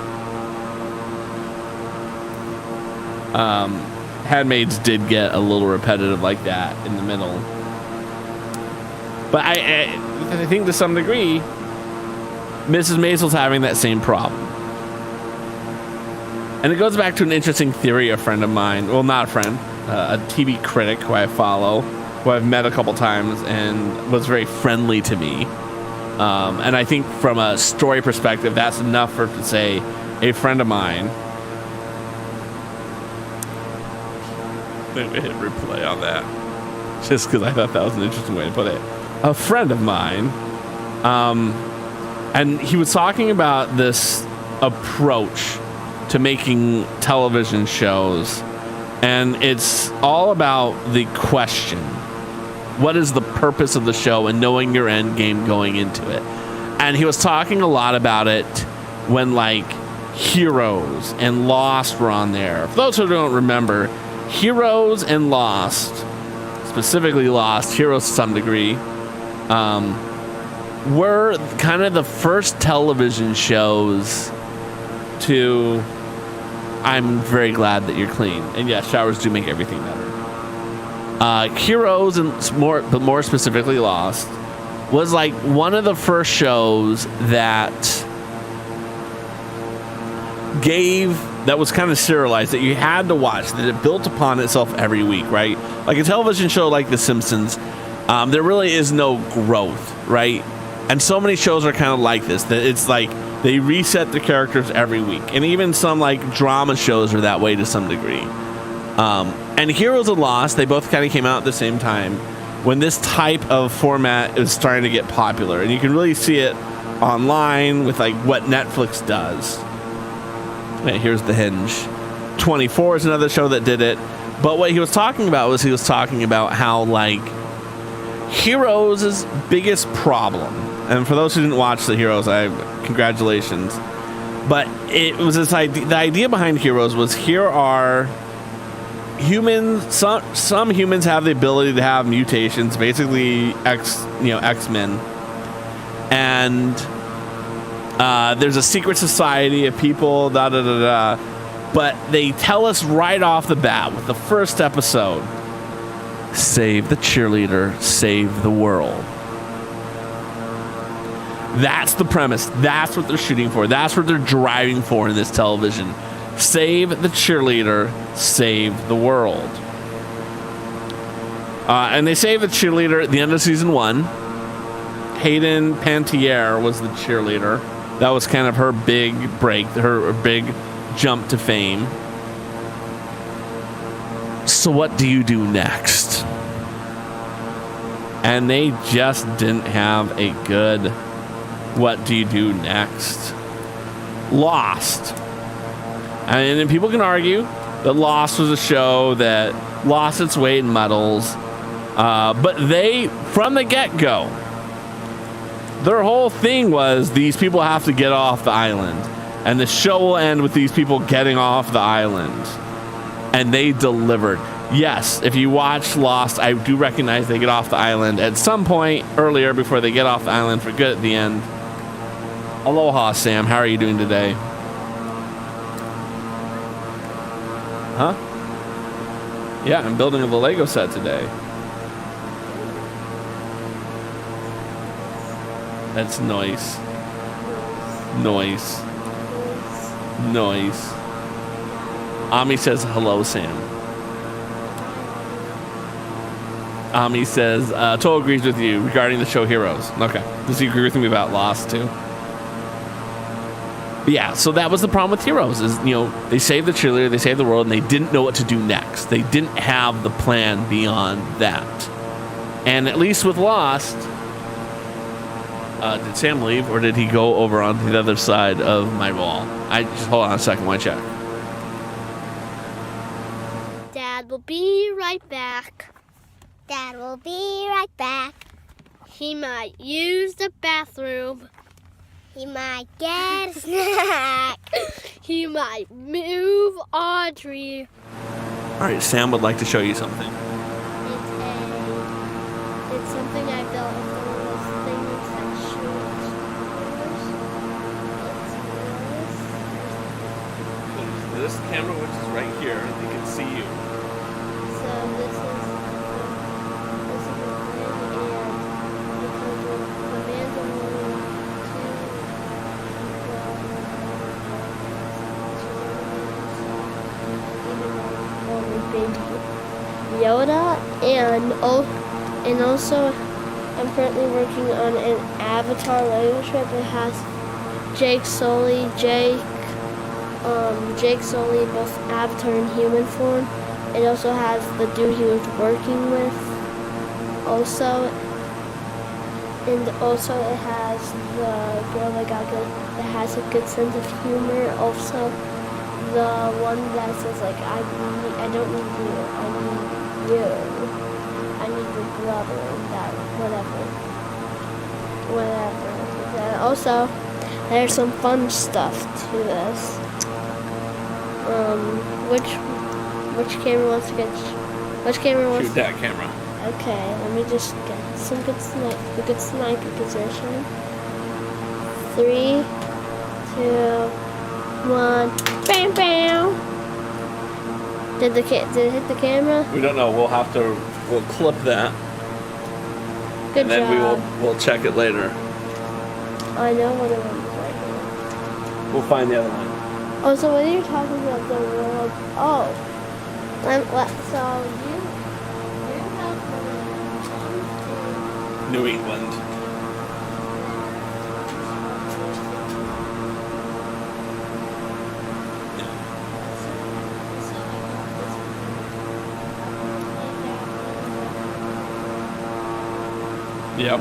Handmaids did get a little repetitive like that in the middle. But I think to some degree, Mrs. Maisel's having that same problem. And it goes back to an interesting theory a friend of mine, well, not a friend, a TV critic who I follow, who I've met a couple times and was very friendly to me. And I think from a story perspective, that's enough for to say a friend of mine. Let me hit replay on that. Just because I thought that was an interesting way to put it. a friend of mine, and he was talking about this approach to making television shows, and it's all about the question: what is the purpose of the show, and knowing your end game going into it. And he was talking a lot about it when like Heroes and Lost were on there. For those who don't remember, Heroes and Lost, specifically Lost, Heroes to some degree, were kind of the first television shows to... I'm very glad that you're clean. And yes, showers do make everything better. Heroes, and more specifically Lost, was like one of the first shows that was kind of serialized, that you had to watch, that it built upon itself every week, right? Like a television show like The Simpsons, there really is no growth, right? And so many shows are kind of like this, that it's like they reset the characters every week. And even some like drama shows are that way to some degree. And Heroes and Lost, they both kind of came out at the same time when this type of format is starting to get popular. And you can really see it online with like what Netflix does. Okay, here's The Hinge. 24 is another show that did it. But what he was talking about was how like Heroes' biggest problem, and for those who didn't watch the Heroes, congratulations. But it was this idea. The idea behind Heroes was, here are humans. Some humans have the ability to have mutations, basically X-Men, and there's a secret society of people. But they tell us right off the bat with the first episode: save the cheerleader, save the world. That's the premise. That's what they're shooting for. That's what they're driving for in this television. Save the cheerleader, save the world. And they saved the cheerleader at the end of season 1. Hayden Panettiere was the cheerleader. That was kind of her big break, her big jump to fame. So what do you do next? And they just didn't have a good what do you do next. Lost. And then people can argue that Lost was a show that lost its way in muddles. But they, from the get-go, their whole thing was these people have to get off the island. And the show will end with these people getting off the island. And they delivered. Yes, if you watch Lost, I do recognize they get off the island at some point earlier before they get off the island for good at the end. Aloha, Sam. How are you doing today? Huh? Yeah, I'm building the Lego set today. That's noise. Noise. Noise. Ami says, hello, Sam. Ami says, Toll agrees with you regarding the show Heroes. Okay. Does he agree with me about Lost, too? But yeah, so that was the problem with Heroes, is, they saved the cheerleader, they saved the world, and they didn't know what to do next. They didn't have the plan beyond that. And at least with Lost, did Sam leave, or did he go over on the other side of my wall? Just hold on a second, while I check. Dad will be right back. Dad will be right back. He might use the bathroom. He might get a snack. He might move Audrey. All right, Sam would like to show you something. It's something I built with one of those things that shoots. This camera, which is right here, they can see you. So this is the thing, and because of the Mandalorian 2, Baby Yoda, and also I'm currently working on an Avatar Lego trip. It has Jake Sully, both Avatar and human form. It also has the dude he was working with. Also, And also it has the girl that got good, that has a good sense of humor. Also the one that says like, I don't need you, I need you. I need your brother, that, whatever. And also, there's some fun stuff to this. Which camera wants to get, which camera wants Shoot that camera. Okay, let me just get some good sniper position. 3, 2, 1, bam bam! Did it hit the camera? We don't know. We'll clip that, Good and then job. we'll check it later. I know what it was like. We'll find the other one. Oh, so when you're talking about the world, so you have New England. Yep.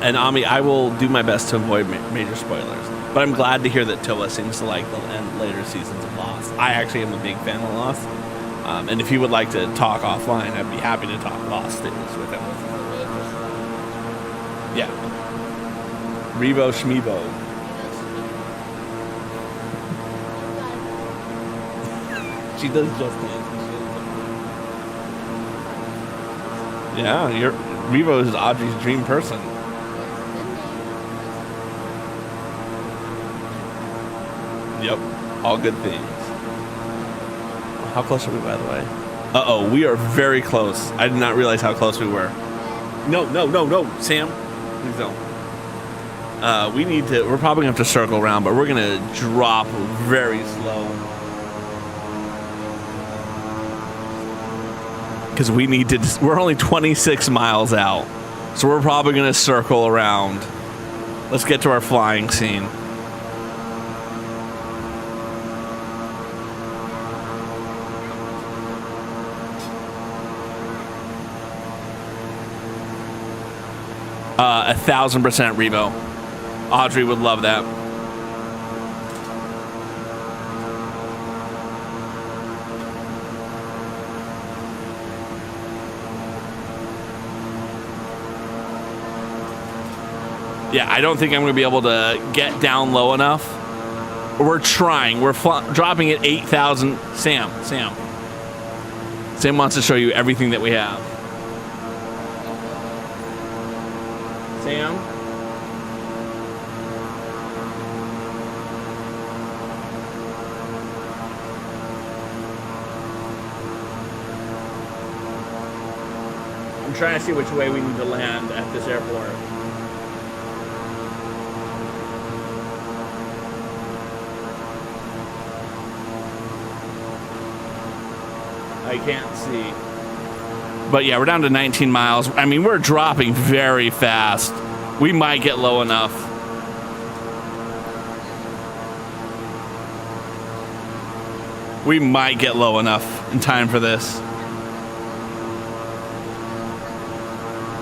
And Ami, I will do my best to avoid major spoilers. But I'm glad to hear that Toa seems to like the later seasons of Lost. I actually am a big fan of Lost. And if you would like to talk offline, I'd be happy to talk Lost things with him. Yeah. Revo Schmevo. She does just dance. Yeah, Revo is Audrey's dream person. Yep, all good things. How close are we, by the way? Uh-oh, we are very close. I did not realize how close we were. No, Sam. Please don't. We're probably going to have to circle around, but we're going to drop very slow. Because we're only 26 miles out. So we're probably going to circle around. Let's get to our flying scene. A 1,000% Revo. Audrey would love that. Yeah, I don't think I'm going to be able to get down low enough. We're trying. We're dropping at 8,000. Sam wants to show you everything that we have. Sam? I'm trying to see which way we need to land at this airport. I can't see. But yeah, we're down to 19 miles. I mean, we're dropping very fast. We might get low enough. We might get low enough in time for this.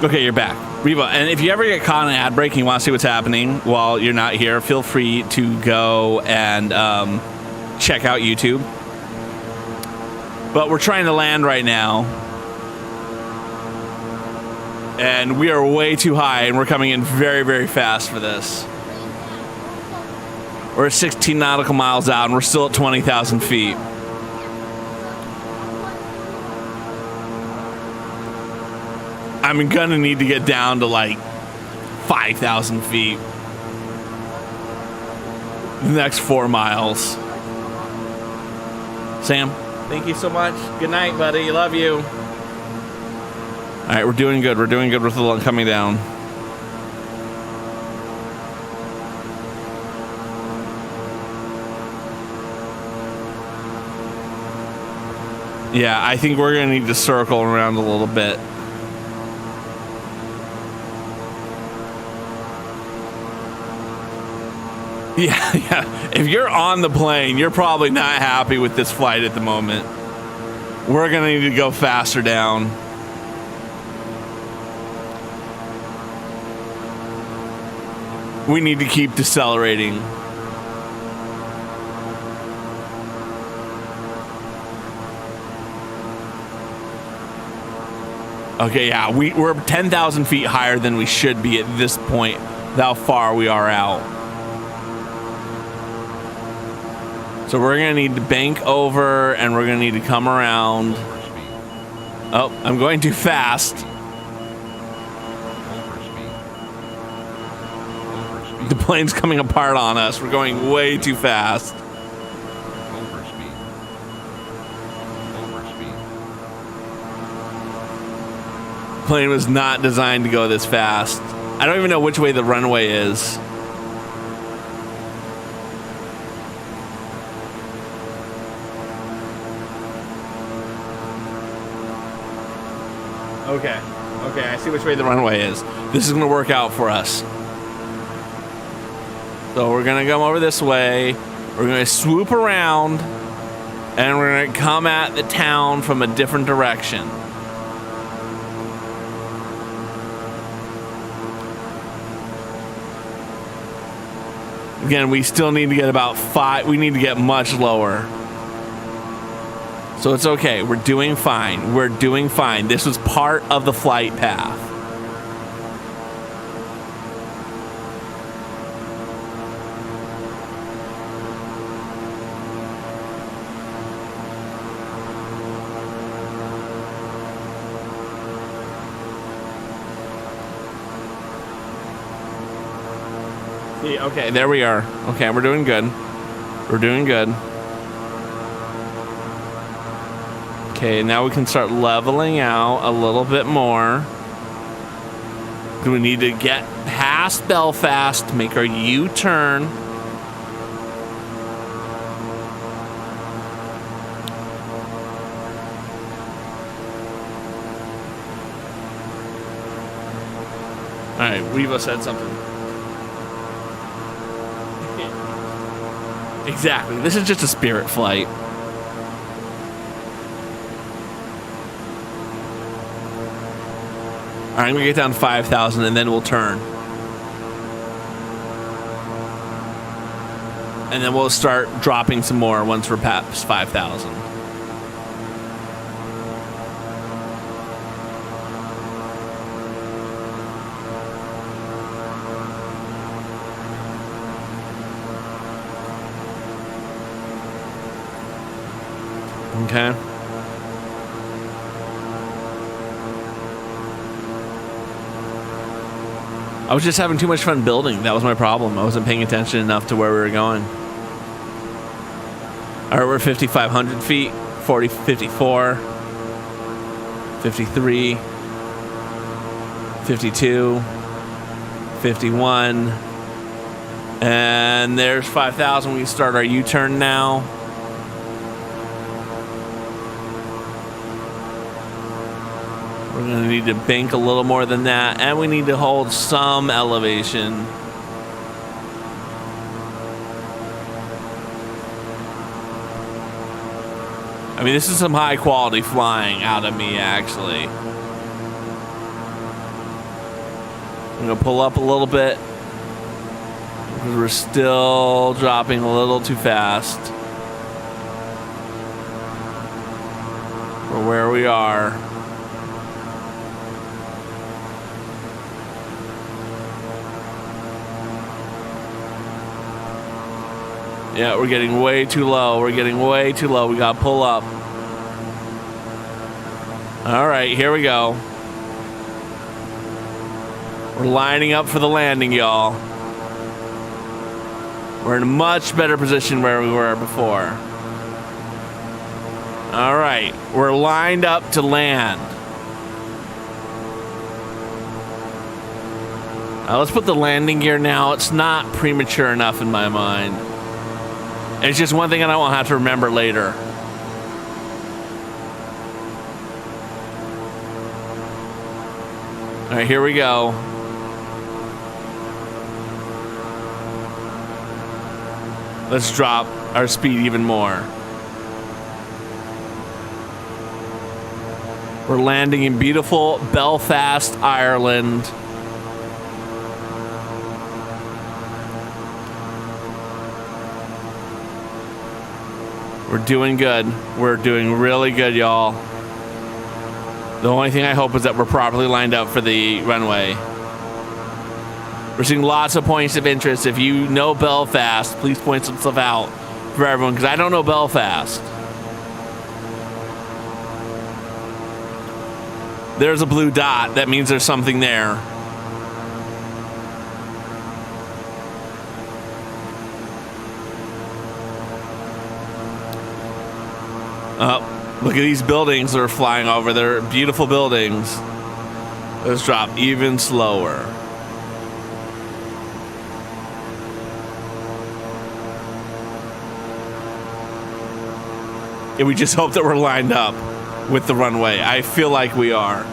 Okay, you're back. Reva, and if you ever get caught in an ad break and you want to see what's happening while you're not here, feel free to go and check out YouTube. But we're trying to land right now. And we are way too high, and we're coming in very, very fast for this. We're 16 nautical miles out, and we're still at 20,000 feet. I'm gonna need to get down to like 5,000 feet. The next 4 miles. Sam, thank you so much. Good night, buddy. Love you. All right, we're doing good. We're doing good with the coming down. Yeah, I think we're gonna need to circle around a little bit. Yeah. If you're on the plane, you're probably not happy with this flight at the moment. We're gonna need to go faster down. We need to keep decelerating. Okay, yeah, we're 10,000 feet higher than we should be at this point. How far we are out. So we're gonna need to bank over, and we're gonna need to come around. Oh, I'm going too fast. The plane's coming apart on us. We're going way too fast. Plane was not designed to go this fast. I don't even know which way the runway is. Okay. Okay, I see which way the runway is. This is gonna work out for us. So we're gonna come over this way. We're gonna swoop around, and we're gonna come at the town from a different direction. Again, we still need to get about 5. We need to get much lower. So it's okay. We're doing fine. We're doing fine. This was part of the flight path. Okay, there we are. Okay, we're doing good. We're doing good. Okay, now we can start leveling out a little bit more. We need to get past Belfast, make our U-turn. All right, Weeva said something. Exactly. This is just a Spirit flight. All right, I'm gonna get down to 5,000 and then we'll turn. And then we'll start dropping some more once we're past 5,000. Okay. I was just having too much fun building. That was my problem. I wasn't paying attention enough to where we were going. All right, we're 5,500 feet, 40, 54, 53, 52, 51, and there's 5,000. We can start our U-turn now. We're going to need to bank a little more than that, and we need to hold some elevation. I mean, this is some high quality flying out of me, actually. I'm going to pull up a little bit because we're still dropping a little too fast for where we are. Yeah, we're getting way too low. We're getting way too low. We gotta pull up. All right, here we go. We're lining up for the landing, y'all. We're in a much better position where we were before. All right, we're lined up to land. Let's put the landing gear now. It's not premature enough in my mind. It's just one thing I won't have to remember later. All right, here we go. Let's drop our speed even more. We're landing in beautiful Belfast, Ireland. We're doing good. We're doing really good, y'all. The only thing I hope is that we're properly lined up for the runway. We're seeing lots of points of interest. If you know Belfast, please point some stuff out for everyone, because I don't know Belfast. There's a blue dot. That means there's something there. Look at these buildings that are flying over. They're beautiful buildings. Let's drop even slower. And we just hope that we're lined up with the runway. I feel like we are.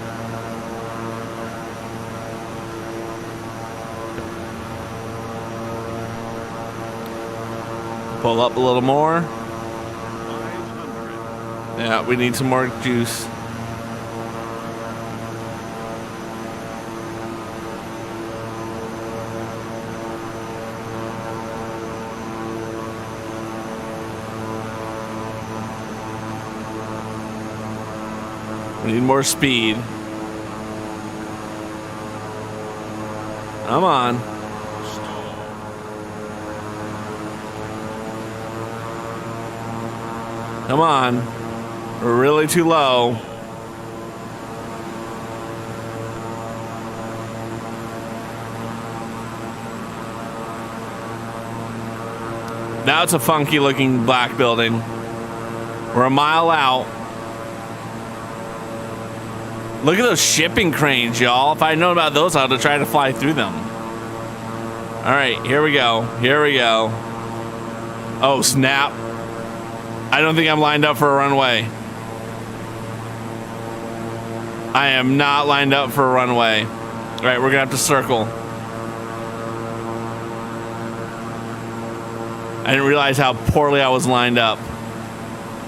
Pull up a little more. Yeah, we need some more juice. We need more speed. Come on. Come on. We're really too low. Now it's a funky looking black building. We're a mile out. Look at those shipping cranes, y'all. If I'd known about those, I would have tried to fly through them. All right, here we go. Here we go. Oh, snap. I don't think I'm lined up for a runway. I am not lined up for a runway. All right, we're gonna have to circle. I didn't realize how poorly I was lined up.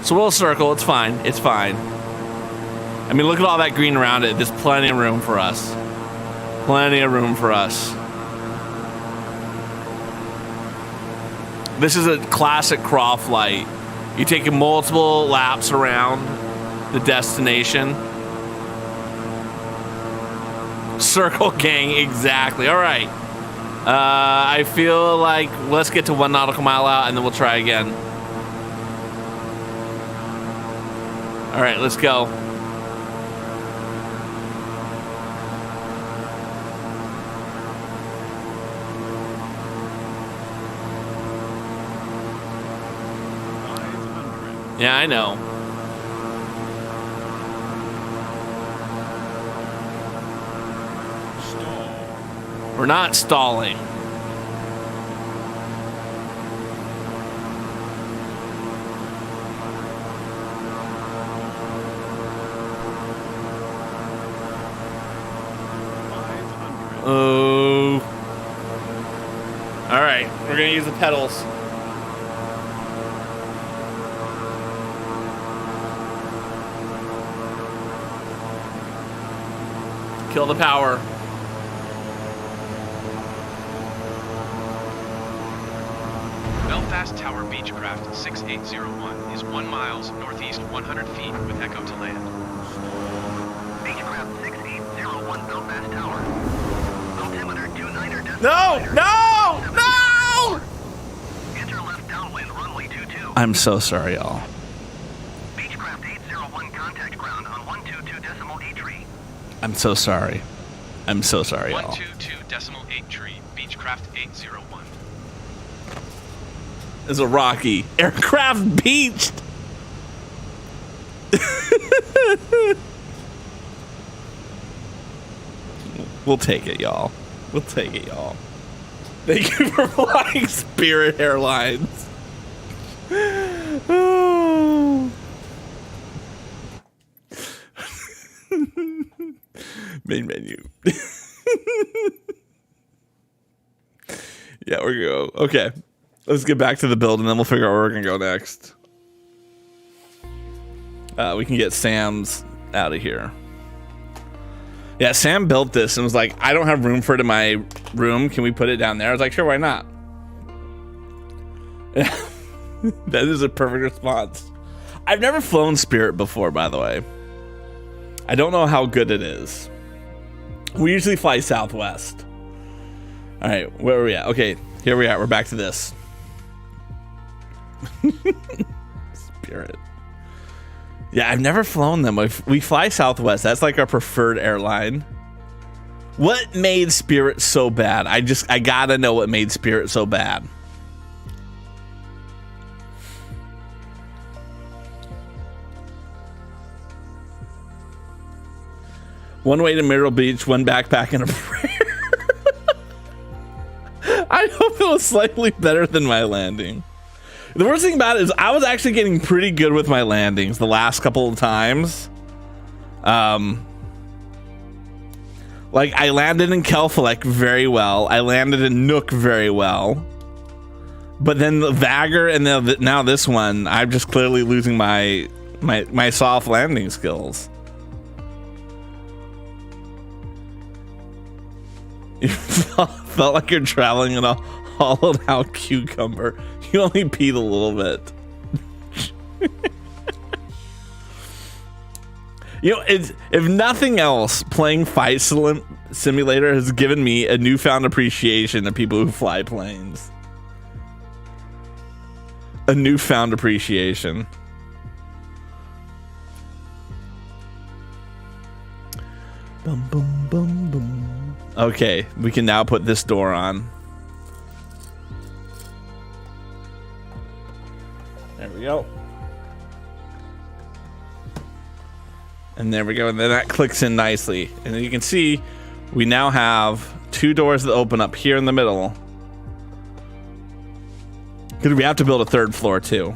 So we'll circle, it's fine, it's fine. I mean, look at all that green around it. There's plenty of room for us. Plenty of room for us. This is a classic crawl flight. You take multiple laps around the destination. Circle gang, exactly. All right. I feel like let's get to 1 nautical mile out and then we'll try again. All right, let's go. Yeah, I know. We're not stalling. Oh. All right, we're gonna use the pedals. Kill the power. Belfast Tower Beechcraft 6801 is 1 mile northeast 100 feet with echo to land. Beechcraft 6801 Belfast Tower. Altimeter 29er decimal. No! Enter left downwind runway 22. I'm so sorry, y'all. Beechcraft 801 contact ground on 122 decimal 8 tree. I'm so sorry. I'm so sorry, y'all. 122.8 tree, Beechcraft 801. Is a rocky aircraft beached. We'll take it, y'all. We'll take it, y'all. Thank you for flying Spirit Airlines. Oh. Main menu. Yeah, we're gonna go. Okay. Let's get back to the build and then we'll figure out where we're gonna go next. We can get Sam's out of here. Yeah, Sam built this and was like, I don't have room for it in my room. Can we put it down there? I was like, sure, why not? That is a perfect response. I've never flown Spirit before, by the way. I don't know how good it is. We usually fly Southwest. All right, where are we at? Okay, here we are. We're back to this. Spirit. Yeah, I've never flown them. We fly Southwest. That's like our preferred airline. What made Spirit so bad? I gotta know what made Spirit so bad. One way to Myrtle Beach, one backpack and a prayer. I hope it was slightly better than my landing. The worst thing about it is I was actually getting pretty good with my landings the last couple of times. Like I landed in Kelfalek very well. I landed in Nook very well. But then the Vagar and now this one, I'm just clearly losing my soft landing skills. You felt like you're traveling in a hollowed out cucumber. You only peed a little bit. You know, if nothing else, playing Flight Simulator has given me a newfound appreciation of people who fly planes. A newfound appreciation. Boom, boom, boom, boom. Okay, we can now put this door on. There we go. And there we go. And then that clicks in nicely. And then you can see we now have 2 doors that open up here in the middle. Because we have to build a 3rd floor too.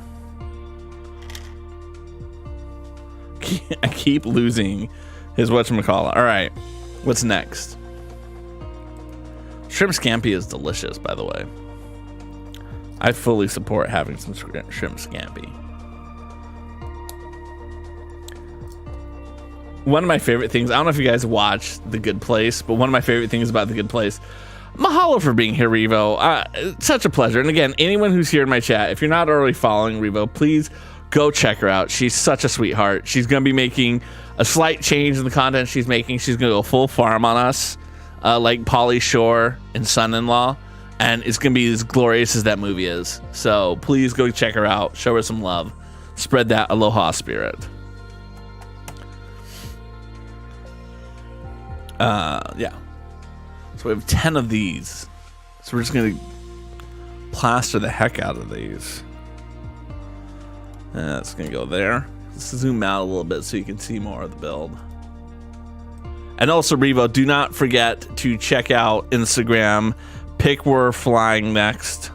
I keep losing his whatchamacallit. All right, what's next? Shrimp scampi is delicious, by the way. I fully support having some shrimp scampi. One of my favorite things, I don't know if you guys watched The Good Place, but one of my favorite things about The Good Place, mahalo for being here, Revo. It's such a pleasure. And again, anyone who's here in my chat, if you're not already following Revo, please go check her out. She's such a sweetheart. She's going to be making a slight change in the content she's making. She's going to go full farm on us. Like Pauly Shore and Son-in-Law, and it's gonna be as glorious as that movie is. So please go check her out, show her some love, spread that aloha spirit. Yeah, so we have 10 of these, so we're just gonna plaster the heck out of these. And that's gonna go there. Let's zoom out a little bit so you can see more of the build. And also, Revo, do not forget to check out Instagram. Pick where we're flying next.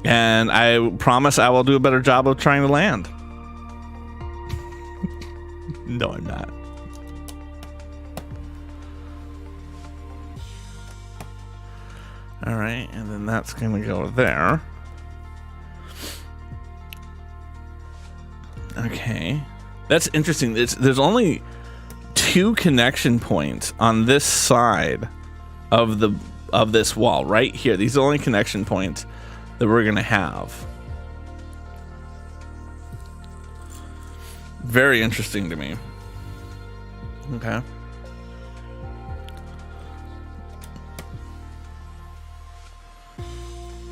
And I promise I will do a better job of trying to land. No, I'm not. All right, and then that's going to go there. Okay, that's interesting. There's only 2 connection points on this side of this wall right here. These are the only connection points that we're gonna have. Very interesting to me. Okay.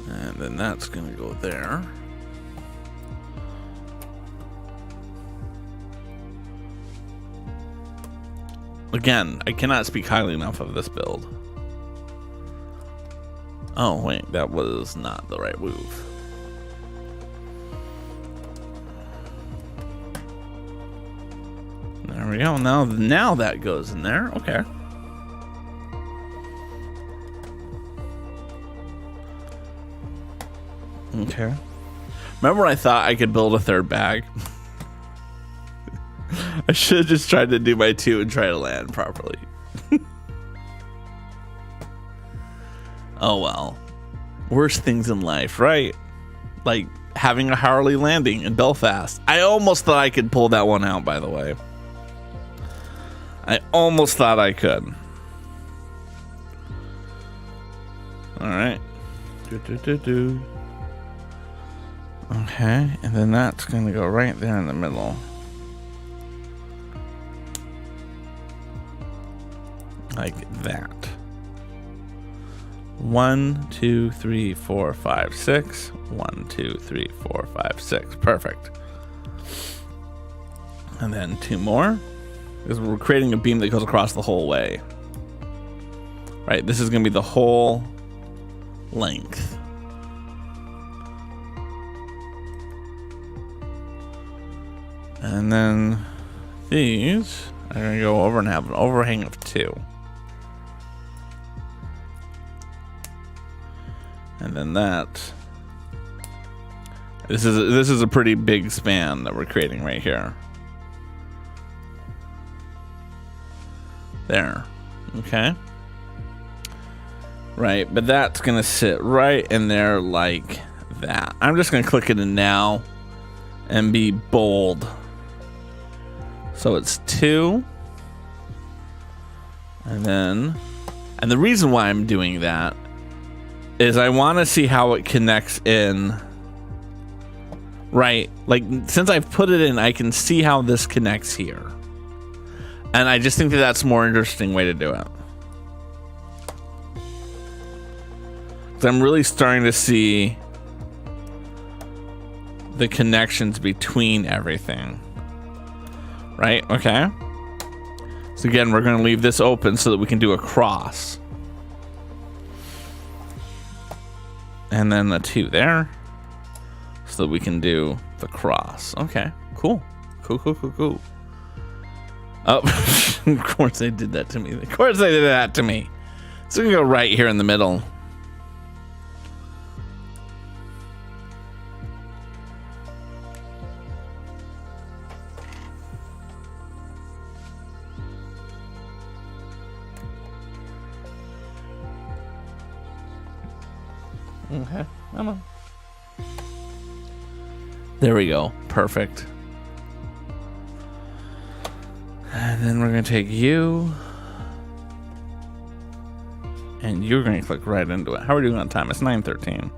And then that's gonna go there. Again, I cannot speak highly enough of this build. Oh, wait, that was not the right move. There we go. Now that goes in there. Okay. Okay. Remember when I thought I could build a 3rd bag? I should have just tried to do my 2 and try to land properly. Oh well. Worst things in life, right? Like having a Harley landing in Belfast. I almost thought I could pull that one out, by the way. I almost thought I could. Okay, and then that's going to go right there in the middle. Like that. 1, 2, 3, 4, 5, 6. 1, 2, 3, 4, 5, 6. Perfect. And then 2 more. Because we're creating a beam that goes across the whole way. Right, this is going to be the whole length. And then these are going to go over and have an overhang of 2. And then that. This is a pretty big span that we're creating right here. There. Okay. Right, but that's going to sit right in there like that. I'm just going to click it in now and be bold. So it's 2. And the reason why I'm doing that is I want to see how it connects in. Right, like since I've put it in, I can see how this connects here. And I just think that that's a more interesting way to do it. So I'm really starting to see the connections between everything. Right, okay. So again, we're going to leave this open so that we can do a cross. And then the 2 there. So that we can do the cross. Okay, cool. Cool. Oh, of course they did that to me. Of course they did that to me. So we can go right here in the middle. Okay, come on. There we go. Perfect. And then we're going to take you. And you're going to click right into it. How are we doing on time? It's 9:13.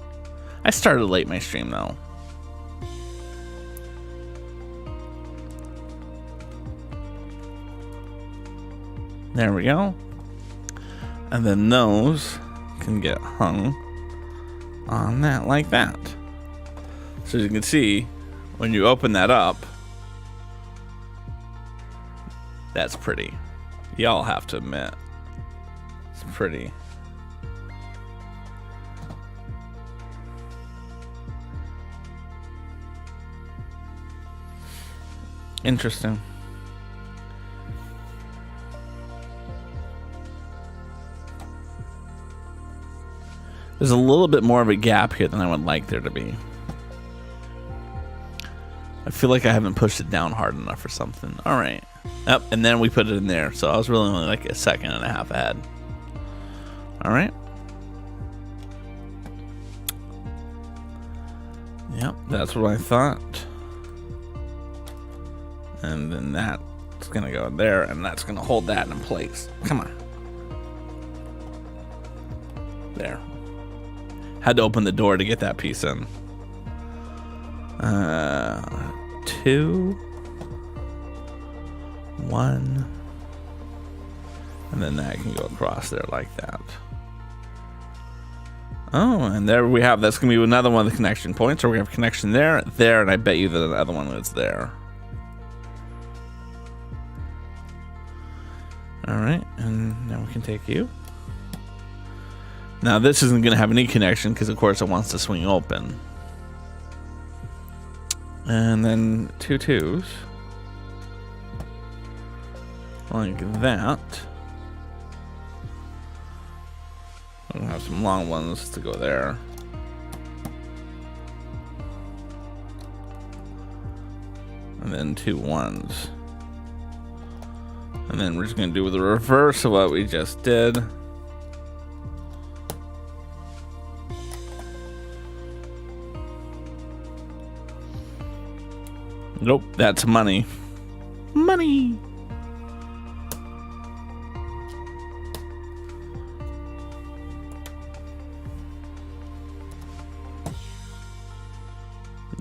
I started late my stream though. There we go. And then those can get hung on that like that. So as you can see, when you open that up, that's pretty. Y'all have to admit, it's pretty. Interesting. There's a little bit more of a gap here than I would like there to be. I feel like I haven't pushed it down hard enough or something. All right. Yep, and then we put it in there. So I was really only like a second and a half ahead. All right. Yep, that's what I thought. And then that's going to go there, and that's going to hold that in place. Come on. There. Had to open the door to get that piece in. 2, 1, and then that can go across there like that. Oh, and there we have, that's gonna be another one of the connection points. So we have connection there, and I bet you that the other one is there. All right, and now we can take you. Now this isn't gonna have any connection because of course it wants to swing open. And then 2 2s. Like that. I'm gonna have some long ones to go there. And then 2 1s. And then we're just gonna do the reverse of what we just did. Nope, that's money. Money.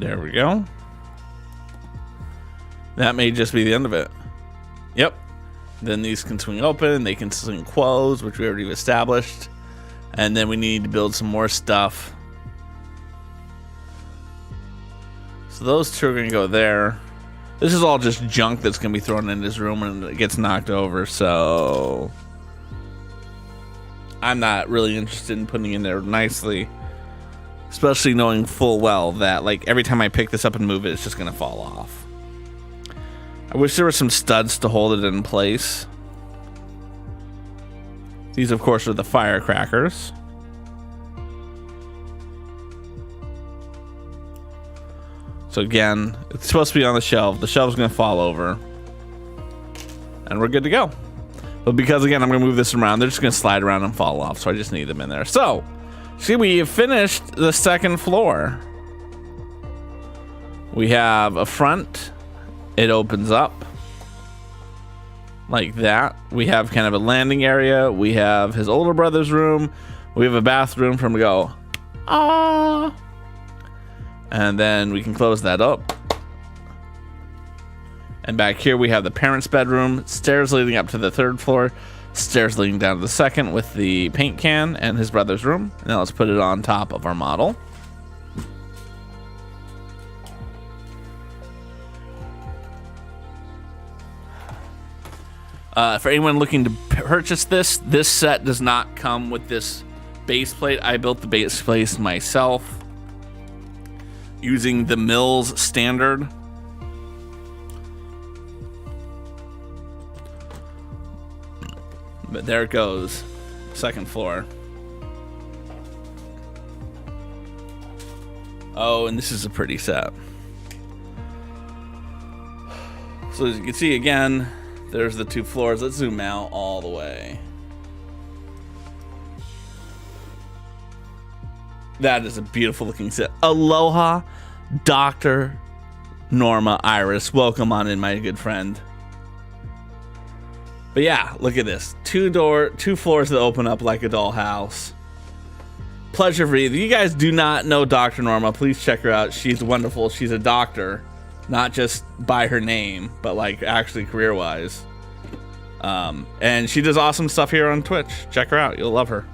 There we go. That may just be the end of it. Yep. Then these can swing open. They can swing closed, which we already established. And then we need to build some more stuff. So those two are going to go there. This is all just junk that's going to be thrown in this room and it gets knocked over. So I'm not really interested in putting it in there nicely. Especially knowing full well that like every time I pick this up and move it, it's just going to fall off. I wish there were some studs to hold it in place. These, of course, are the firecrackers. So again, it's supposed to be on the shelf. The shelf's going to fall over. And we're good to go. But because, again, I'm going to move this around, they're just going to slide around and fall off. So I just need them in there. So, see, we have finished the second floor. We have a front. It opens up like that. We have kind of a landing area. We have his older brother's room. We have a bathroom for him to go, ah. And then we can close that up. And back here we have the parents' bedroom, stairs leading up to the third floor, stairs leading down to the second with the paint can and his brother's room. Now let's put it on top of our model. For anyone looking to purchase this set does not come with this base plate. I built the base plate myself using the Mills standard. But there it goes, second floor. Oh, and this is a pretty set. So as you can see again, there's the two floors. Let's zoom out all the way. That is a beautiful looking set. Aloha, Dr. Norma Iris. Welcome on in, my good friend. But yeah, look at this. Two floors that open up like a dollhouse. Pleasure for you. If you guys do not know Dr. Norma, please check her out. She's wonderful. She's a doctor. Not just by her name, but like actually career-wise. And she does awesome stuff here on Twitch. Check her out. You'll love her.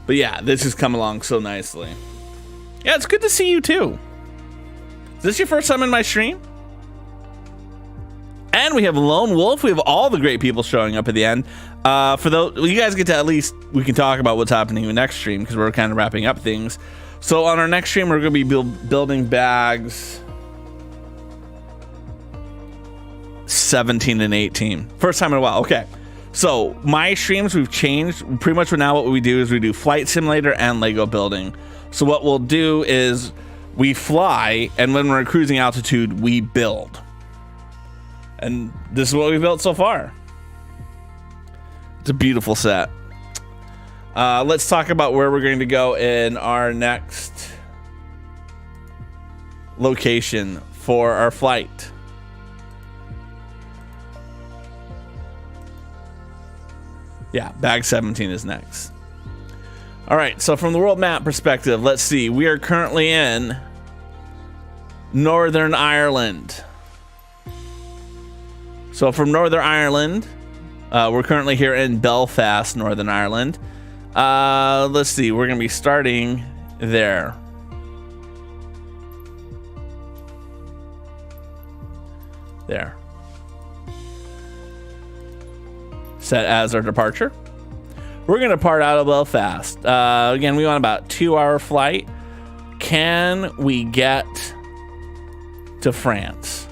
But yeah, this has come along so nicely. Yeah, it's good to see you too. Is this your first time in my stream? And we have Lone Wolf. We have all the great people showing up at the end. For those, you guys get to at least, we can talk about what's happening in the next stream because we're kind of wrapping up things. So on our next stream, we're going to be building bags 17 and 18. First time in a while. Okay. So my streams, we've changed. Pretty much now what we do is we do Flight Simulator and Lego building. So what we'll do is we fly, and when we're at cruising altitude, we build. And this is what we built so far. It's a beautiful set. Let's talk about where we're going to go in our next location for our flight. Yeah, bag 17 is next. All right, so from the world map perspective, let's see. We are currently in Northern Ireland. So from Northern Ireland, we're currently here in Belfast, Northern Ireland. Let's see, we're going to be starting there. There. Set as our departure. We're going to depart out of Belfast. Again, we want about a 2-hour flight. Can we get to France?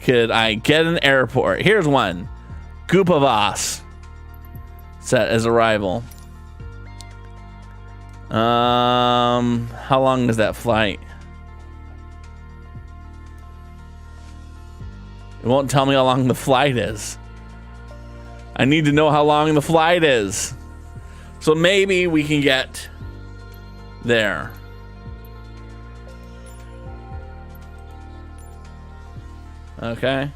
Could I get an airport? Here's one. Gupavas. Set as arrival. How long is that flight? It won't tell me how long the flight is. I need to know how long the flight is. So maybe we can get there. Okay.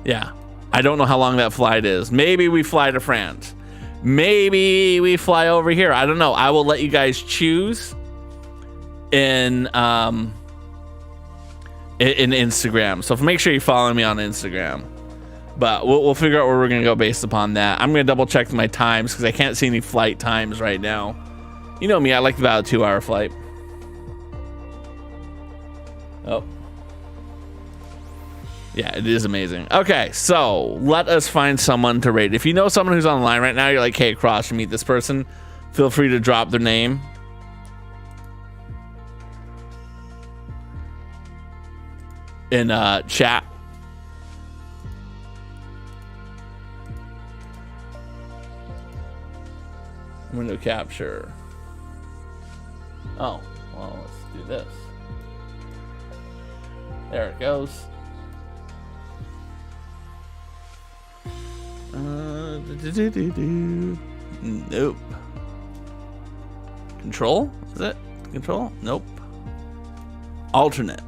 Yeah. I don't know how long that flight is. Maybe we fly to France. Maybe we fly over here. I don't know. I will let you guys choose in Instagram. So make sure you follow me on Instagram. But we'll figure out where we're going to go based upon that. I'm going to double check my times because I can't see any flight times right now. You know me, I like about a 2-hour flight. Oh. Yeah, it is amazing. Okay, so let us find someone to rate. If you know someone who's online right now, you're like, hey, Cross, you meet this person, feel free to drop their name. In chat. Window capture. Oh, well, let's do this. There it goes. Nope. Control? Is it? Control? Nope. Alternate.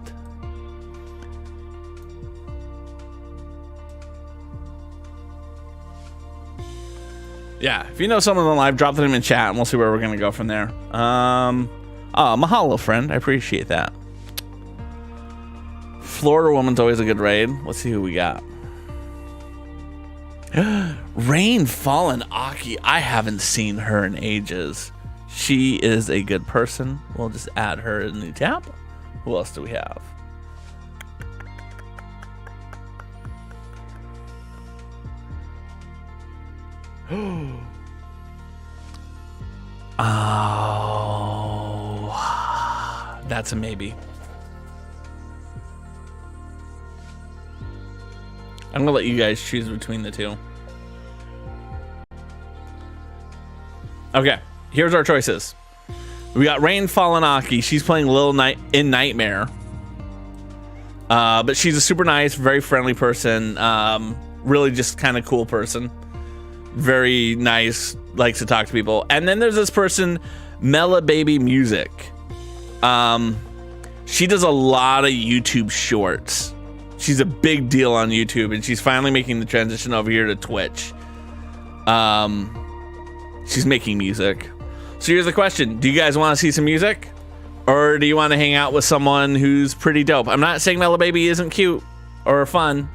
Yeah, if you know someone on live, drop them in chat and we'll see where we're gonna go from there. Mahalo, friend. I appreciate that. Florida woman's always a good raid. Let's see who we got. Rain Fallen Aki. I haven't seen her in ages. She is a good person. We'll just add her in the tab. Who else do we have? Oh, that's a maybe. I'm gonna let you guys choose between the two. Okay, here's our choices. We got Rain Fallenaki. She's playing Lil Night in Nightmare. But she's a super nice, very friendly person. Really just kind of cool person. Very nice, likes to talk to people. And then there's this person, Mela Baby Music. She does a lot of YouTube shorts. She's a big deal on YouTube, and she's finally making the transition over here to Twitch. She's making music. So here's the question. Do you guys want to see some music? Or do you want to hang out with someone who's pretty dope? I'm not saying Mela Baby isn't cute or fun,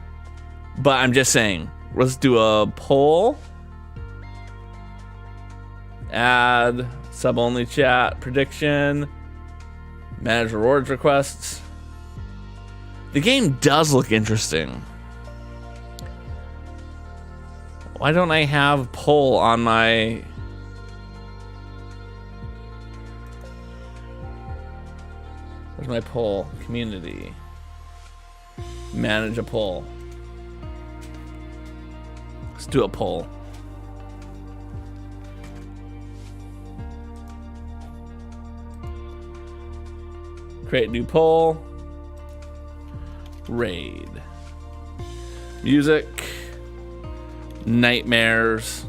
but I'm just saying. Let's do a poll. Add, sub-only chat, prediction, manage rewards requests. The game does look interesting. Why don't I have poll on my... Where's my poll? Community. Manage a poll. Let's do a poll. Create new poll. Raid. Music. Nightmares.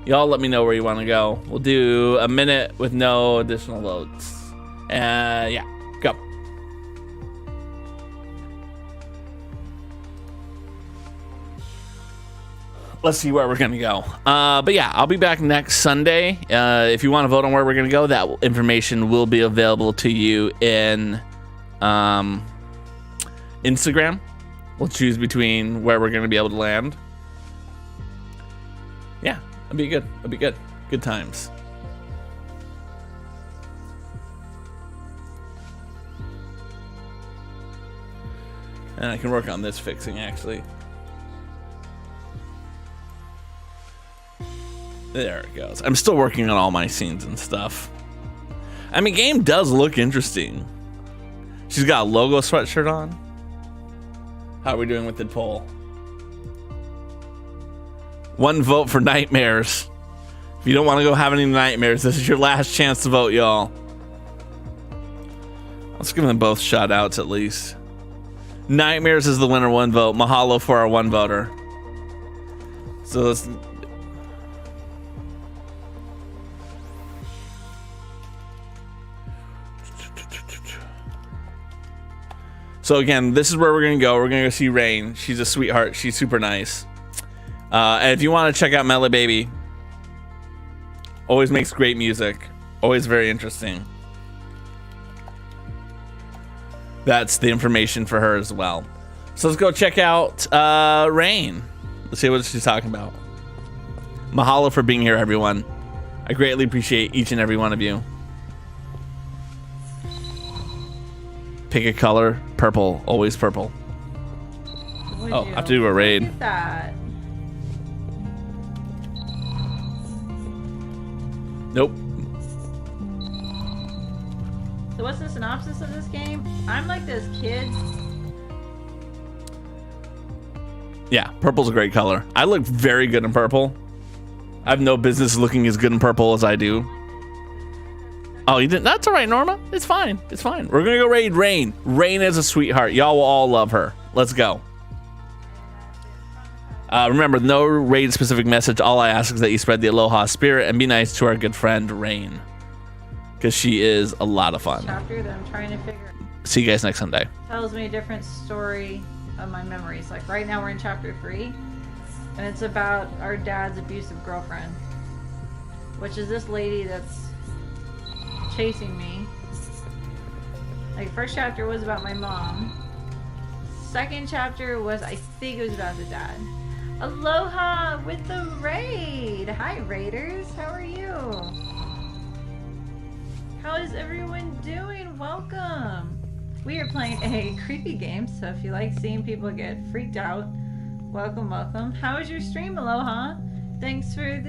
Y'all let me know where you want to go. We'll do a minute with no additional votes. Yeah, go. Let's see where we're gonna go. But yeah, I'll be back next Sunday. If you want to vote on where we're gonna go, that information will be available to you in Instagram. We'll choose between where we're gonna be able to land. Yeah, it'll be good. It'll be good. Good times. And I can work on this fixing actually. There it goes. I'm still working on all my scenes and stuff. I mean, game does look interesting. She's got a logo sweatshirt on. How are we doing with the poll? 1 vote for nightmares. If you don't want to go have any nightmares, this is your last chance to vote, y'all. Let's give them both shout outs at least. Nightmares is the winner, 1 vote. Mahalo for our 1 voter. So let's... So again, this is where we're gonna go. We're gonna go see Rain. She's a sweetheart. She's super nice. And if you want to check out Melly Baby, always makes great music. Always very interesting. That's the information for her as well. So let's go check out Rain. Let's see what she's talking about. Mahalo for being here, everyone. I greatly appreciate each and every one of you. Pick a color. Purple. Always purple. Oh, I have to do a raid. Look at that. Nope. So what's the synopsis of this game? I'm like this kid. Yeah, purple's a great color. I look very good in purple. I have no business looking as good in purple as I do. Oh, you didn't? That's all right, Norma. It's fine. It's fine. We're gonna go raid Rain. Rain is a sweetheart. Y'all will all love her. Let's go. Remember, no raid specific message. All I ask is that you spread the aloha spirit and be nice to our good friend Rain, because she is a lot of fun. Chapter that I'm trying to figure. See you guys next Sunday. Tells me a different story of my memories. Like right now we're in chapter 3, and it's about our dad's abusive girlfriend, which is this lady that's chasing me. Like first chapter was about my mom. Second chapter was, I think it was about the dad. Aloha with the raid. Hi raiders, how are you? How is everyone doing? Welcome. We are playing a creepy game, so if you like seeing people get freaked out, welcome, welcome. How was your stream, Aloha? Thanks for the